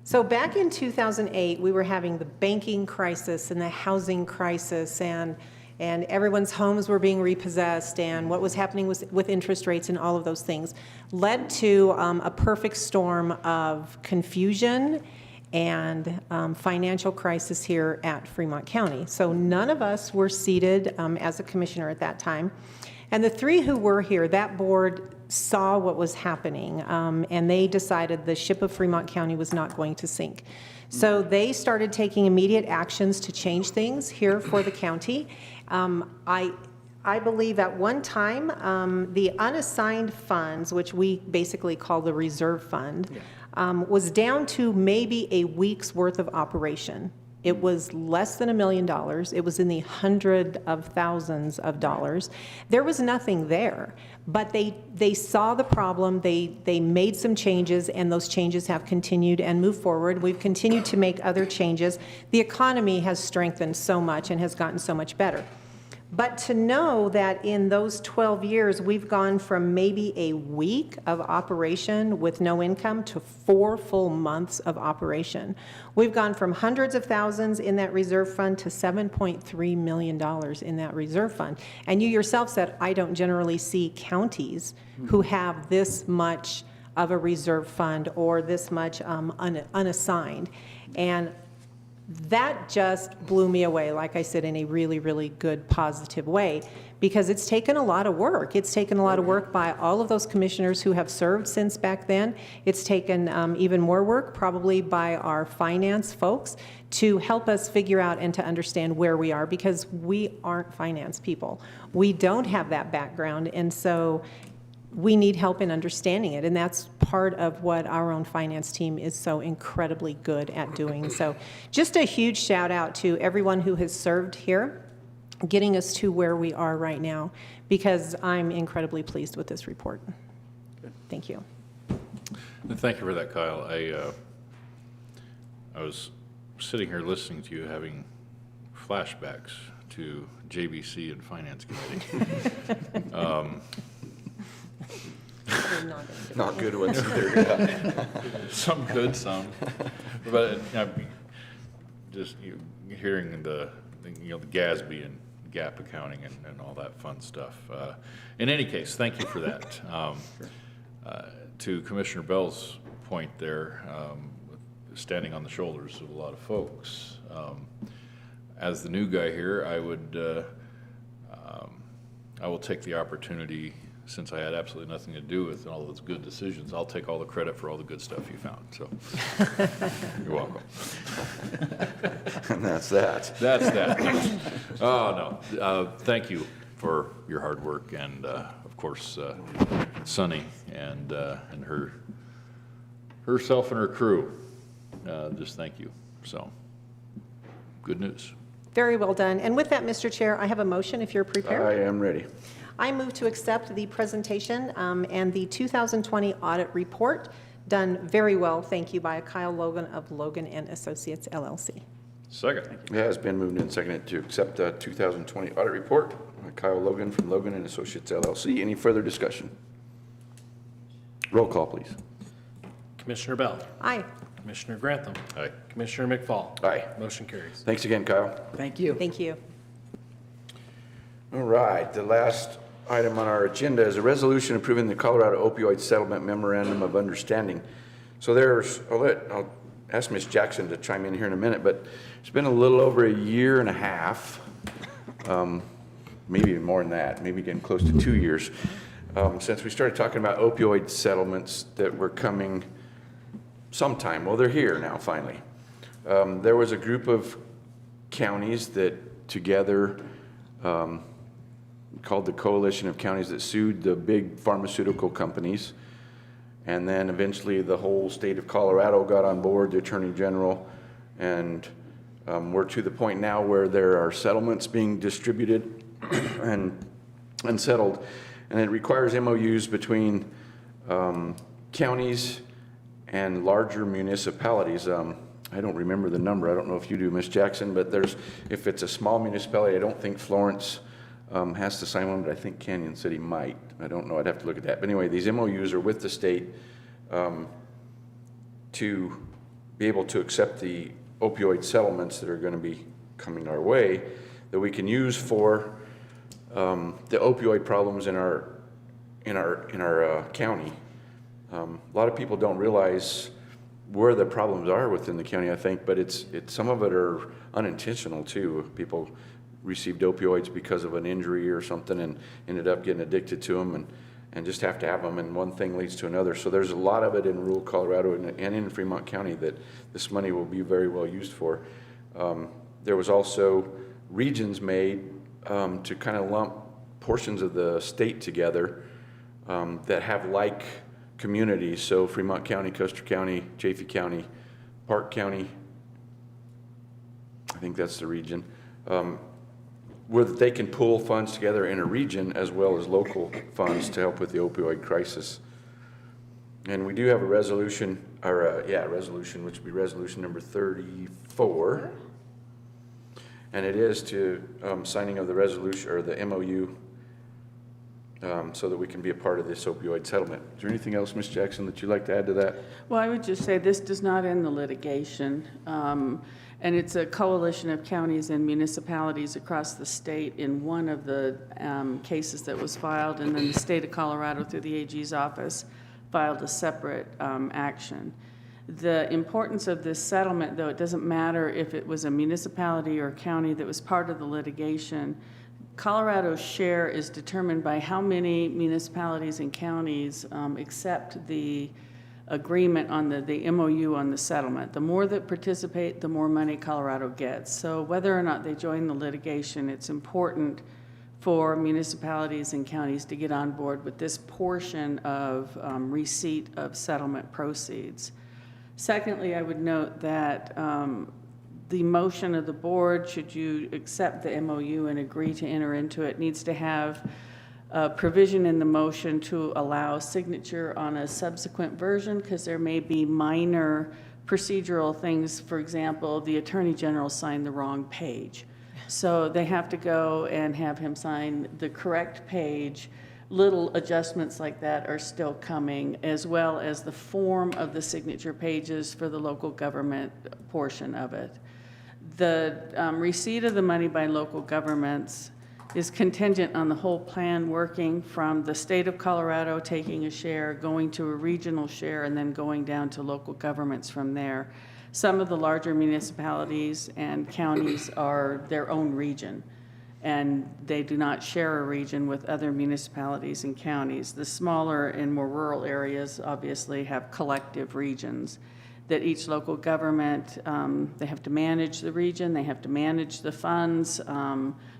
So back in 2008, we were having the banking crisis and the housing crisis, and everyone's homes were being repossessed, and what was happening with interest rates and all of those things led to a perfect storm of confusion and financial crisis here at Fremont County. So none of us were seated as a commissioner at that time. And the three who were here, that board saw what was happening, and they decided the ship of Fremont County was not going to sink. So they started taking immediate actions to change things here for the county. I believe at one time, the unassigned funds, which we basically call the reserve fund, was down to maybe a week's worth of operation. It was less than $1 million. It was in the hundreds of thousands of dollars. There was nothing there, but they saw the problem. They made some changes, and those changes have continued and moved forward. We've continued to make other changes. The economy has strengthened so much and has gotten so much better. But to know that in those 12 years, we've gone from maybe a week of operation with no income to 4 full months of operation. We've gone from hundreds of thousands in that reserve fund to $7.3 million in that reserve fund. And you yourself said, I don't generally see counties who have this much of a reserve fund or this much unassigned. And that just blew me away, like I said, in a really, really good, positive way, because it's taken a lot of work. It's taken a lot of work by all of those commissioners who have served since back then. It's taken even more work probably by our finance folks to help us figure out and to understand where we are, because we aren't finance people. We don't have that background. And so we need help in understanding it, and that's part of what our own finance team is so incredibly good at doing. So just a huge shout out to everyone who has served here, getting us to where we are right now, because I'm incredibly pleased with this report. Thank you. Thank you for that, Kyle. I was sitting here listening to you having flashbacks to JBC and Finance Committee. Not good ones either, yeah. Some good, some. But just hearing the GASB and gap accounting and all that fun stuff. In any case, thank you for that. To Commissioner Bell's point there, standing on the shoulders of a lot of folks. As the new guy here, I will take the opportunity, since I had absolutely nothing to do with all those good decisions, I'll take all the credit for all the good stuff you found, so. You're welcome. And that's that. That's that. Oh, no. Thank you for your hard work, and of course, Sunny and herself and her crew. Just thank you. So, good news. Very well done. And with that, Mr. Chair, I have a motion if you're prepared. I am ready. I move to accept the presentation and the 2020 audit report, done very well, thank you, by Kyle Logan of Logan and Associates, LLC. Second. It has been moved and seconded to accept the 2020 audit report. Kyle Logan from Logan and Associates, LLC. Any further discussion? Roll call, please. Commissioner Bell. Aye. Commissioner Grantham. Aye. Commissioner McFall. Aye. Motion carries. Thanks again, Kyle. Thank you. Thank you. All right, the last item on our agenda is a resolution approving the Colorado Opioid Settlement Memorandum of Understanding. So I'll ask Ms. Jackson to chime in here in a minute, but it's been a little over a year and a half, maybe more than that, maybe getting close to 2 years, since we started talking about opioid settlements that were coming sometime. Well, they're here now, finally. There was a group of counties that together called the Coalition of Counties that sued the big pharmaceutical companies. And then eventually the whole state of Colorado got on board, the Attorney General, and we're to the point now where there are settlements being distributed and settled. And it requires MOUs between counties and larger municipalities. I don't remember the number. I don't know if you do, Ms. Jackson, but if it's a small municipality, I don't think Florence has to sign one, but I think Canyon City might. I don't know. I'd have to look at that. But anyway, these MOUs are with the state to be able to accept the opioid settlements that are going to be coming our way that we can use for the opioid problems in our county. A lot of people don't realize where the problems are within the county, I think, but it's some of it are unintentional too. People received opioids because of an injury or something and ended up getting addicted to them and just have to have them, and one thing leads to another. So there's a lot of it in rural Colorado and in Fremont County that this money will be very well used for. There was also regions made to kind of lump portions of the state together that have like communities. So Fremont County, Custer County, Chaffee County, Park County, I think that's the region, where they can pool funds together in a region as well as local funds to help with the opioid crisis. And we do have a resolution, resolution, which would be resolution number 34. And it is to signing of the resolution or the MOU so that we can be a part of this opioid settlement. Is there anything else, Ms. Jackson, that you'd like to add to that? Well, I would just say this does not end the litigation. And it's a coalition of counties and municipalities across the state in one of the cases that was filed, and then the state of Colorado through the AG's office filed a separate action. The importance of this settlement, though, it doesn't matter if it was a municipality or a county that was part of the litigation. Colorado's share is determined by how many municipalities and counties accept the agreement on the MOU on the settlement. The more that participate, the more money Colorado gets. So whether or not they join the litigation, it's important for municipalities and counties to get on board with this portion of receipt of settlement proceeds. Secondly, I would note that the motion of the board, should you accept the MOU and agree to enter into it, needs to have a provision in the motion to allow signature on a subsequent version, because there may be minor procedural things. For example, the Attorney General signed the wrong page. So they have to go and have him sign the correct page. Little adjustments like that are still coming, as well as the form of the signature pages for the local government portion of it. The receipt of the money by local governments is contingent on the whole plan working, from the state of Colorado taking a share, going to a regional share, and then going down to local governments from there. Some of the larger municipalities and counties are their own region, and they do not share a region with other municipalities and counties. The smaller and more rural areas obviously have collective regions that each local government, they have to manage the region, they have to manage the funds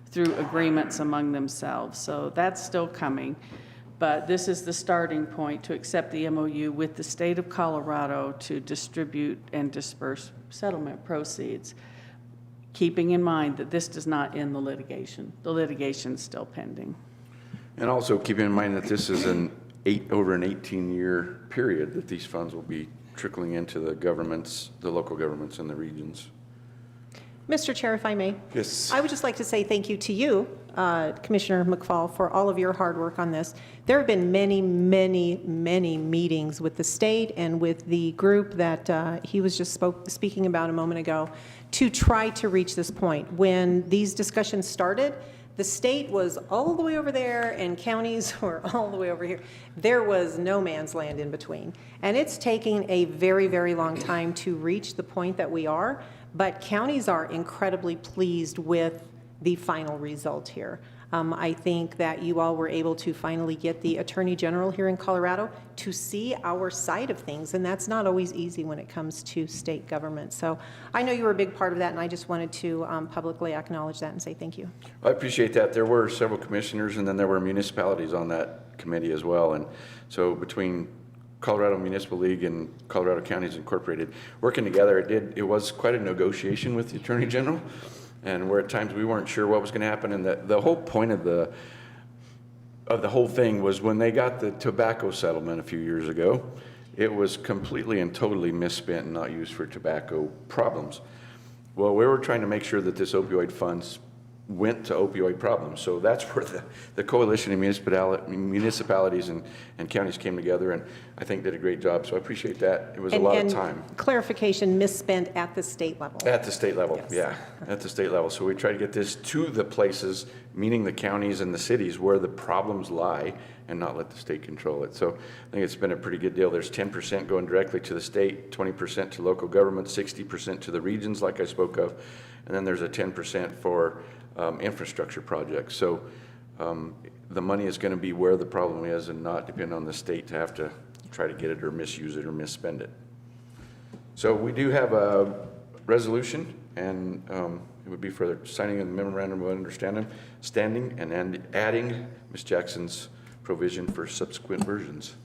through agreements among themselves. So that's still coming. But this is the starting point to accept the MOU with the state of Colorado to distribute and disperse settlement proceeds, keeping in mind that this does not end the litigation. The litigation is still pending. And also keeping in mind that this is over an 18-year period that these funds will be trickling into the governments, the local governments and the regions. Mr. Chair, if I may. Yes. I would just like to say thank you to you, Commissioner McFall, for all of your hard work on this. There have been many, many, many meetings with the state and with the group that he was just speaking about a moment ago to try to reach this point. When these discussions started, the state was all the way over there and counties were all the way over here. There was no man's land in between. And it's taking a very, very long time to reach the point that we are. But counties are incredibly pleased with the final result here. I think that you all were able to finally get the Attorney General here in Colorado to see our side of things, and that's not always easy when it comes to state government. So I know you were a big part of that, and I just wanted to publicly acknowledge that and say thank you. I appreciate that. There were several commissioners, and then there were municipalities on that committee as well. And so between Colorado Municipal League and Colorado Counties Incorporated working together, it was quite a negotiation with the Attorney General, and where at times we weren't sure what was going to happen. And the whole point of the whole thing was when they got the tobacco settlement a few years ago, it was completely and totally misspent and not used for tobacco problems. Well, we were trying to make sure that this opioid funds went to opioid problems. So that's where the coalition of municipalities and counties came together, and I think did a great job. So I appreciate that. It was a lot of time. Clarification, misspent at the state level. At the state level, Yes. yeah, at the state level. So we try to get this to the places, meaning the counties and the cities where the problems lie, and not let the state control it. So I think it's been a pretty good deal. There's 10% going directly to the state, 20% to local government, 60% to the regions like I spoke of, and then there's a 10% for infrastructure projects. So the money is going to be where the problem is and not depend on the state to have to try to get it or misuse it or misspend it. So we do have a resolution, and it would be for the signing of the memorandum of understanding and adding Ms. Jackson's provision for subsequent versions.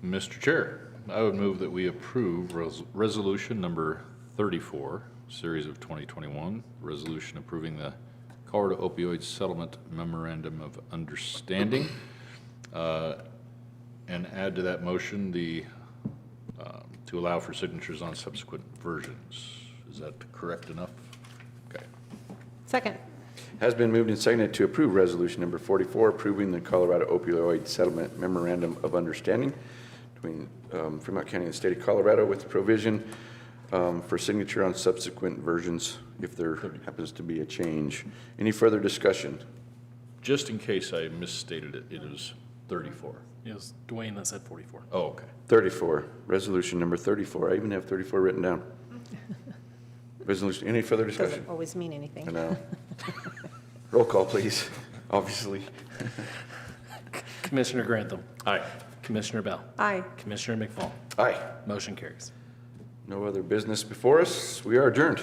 Mr. Chair, I would move that we approve resolution number 34, series of 2021, resolution approving the Colorado Opioid Settlement Memorandum of Understanding, and add to that motion to allow for signatures on subsequent versions. Is that correct enough? Okay. Second. Has been moved and seconded to approve resolution number 44, approving the Colorado Opioid Settlement Memorandum of Understanding between Fremont County and the state of Colorado, with the provision for signature on subsequent versions if there happens to be a change. Any further discussion? Just in case I misstated it, it is 34. It was Dwayne that said 44. Oh, okay. 34, resolution number 34. I even have 34 written down. Resolution, any further discussion? Doesn't always mean anything. I know. Roll call, please, obviously. Commissioner Grantham. Aye. Commissioner Bell. Aye. Commissioner McFall. Aye. Motion carries. No other business before us. We are adjourned.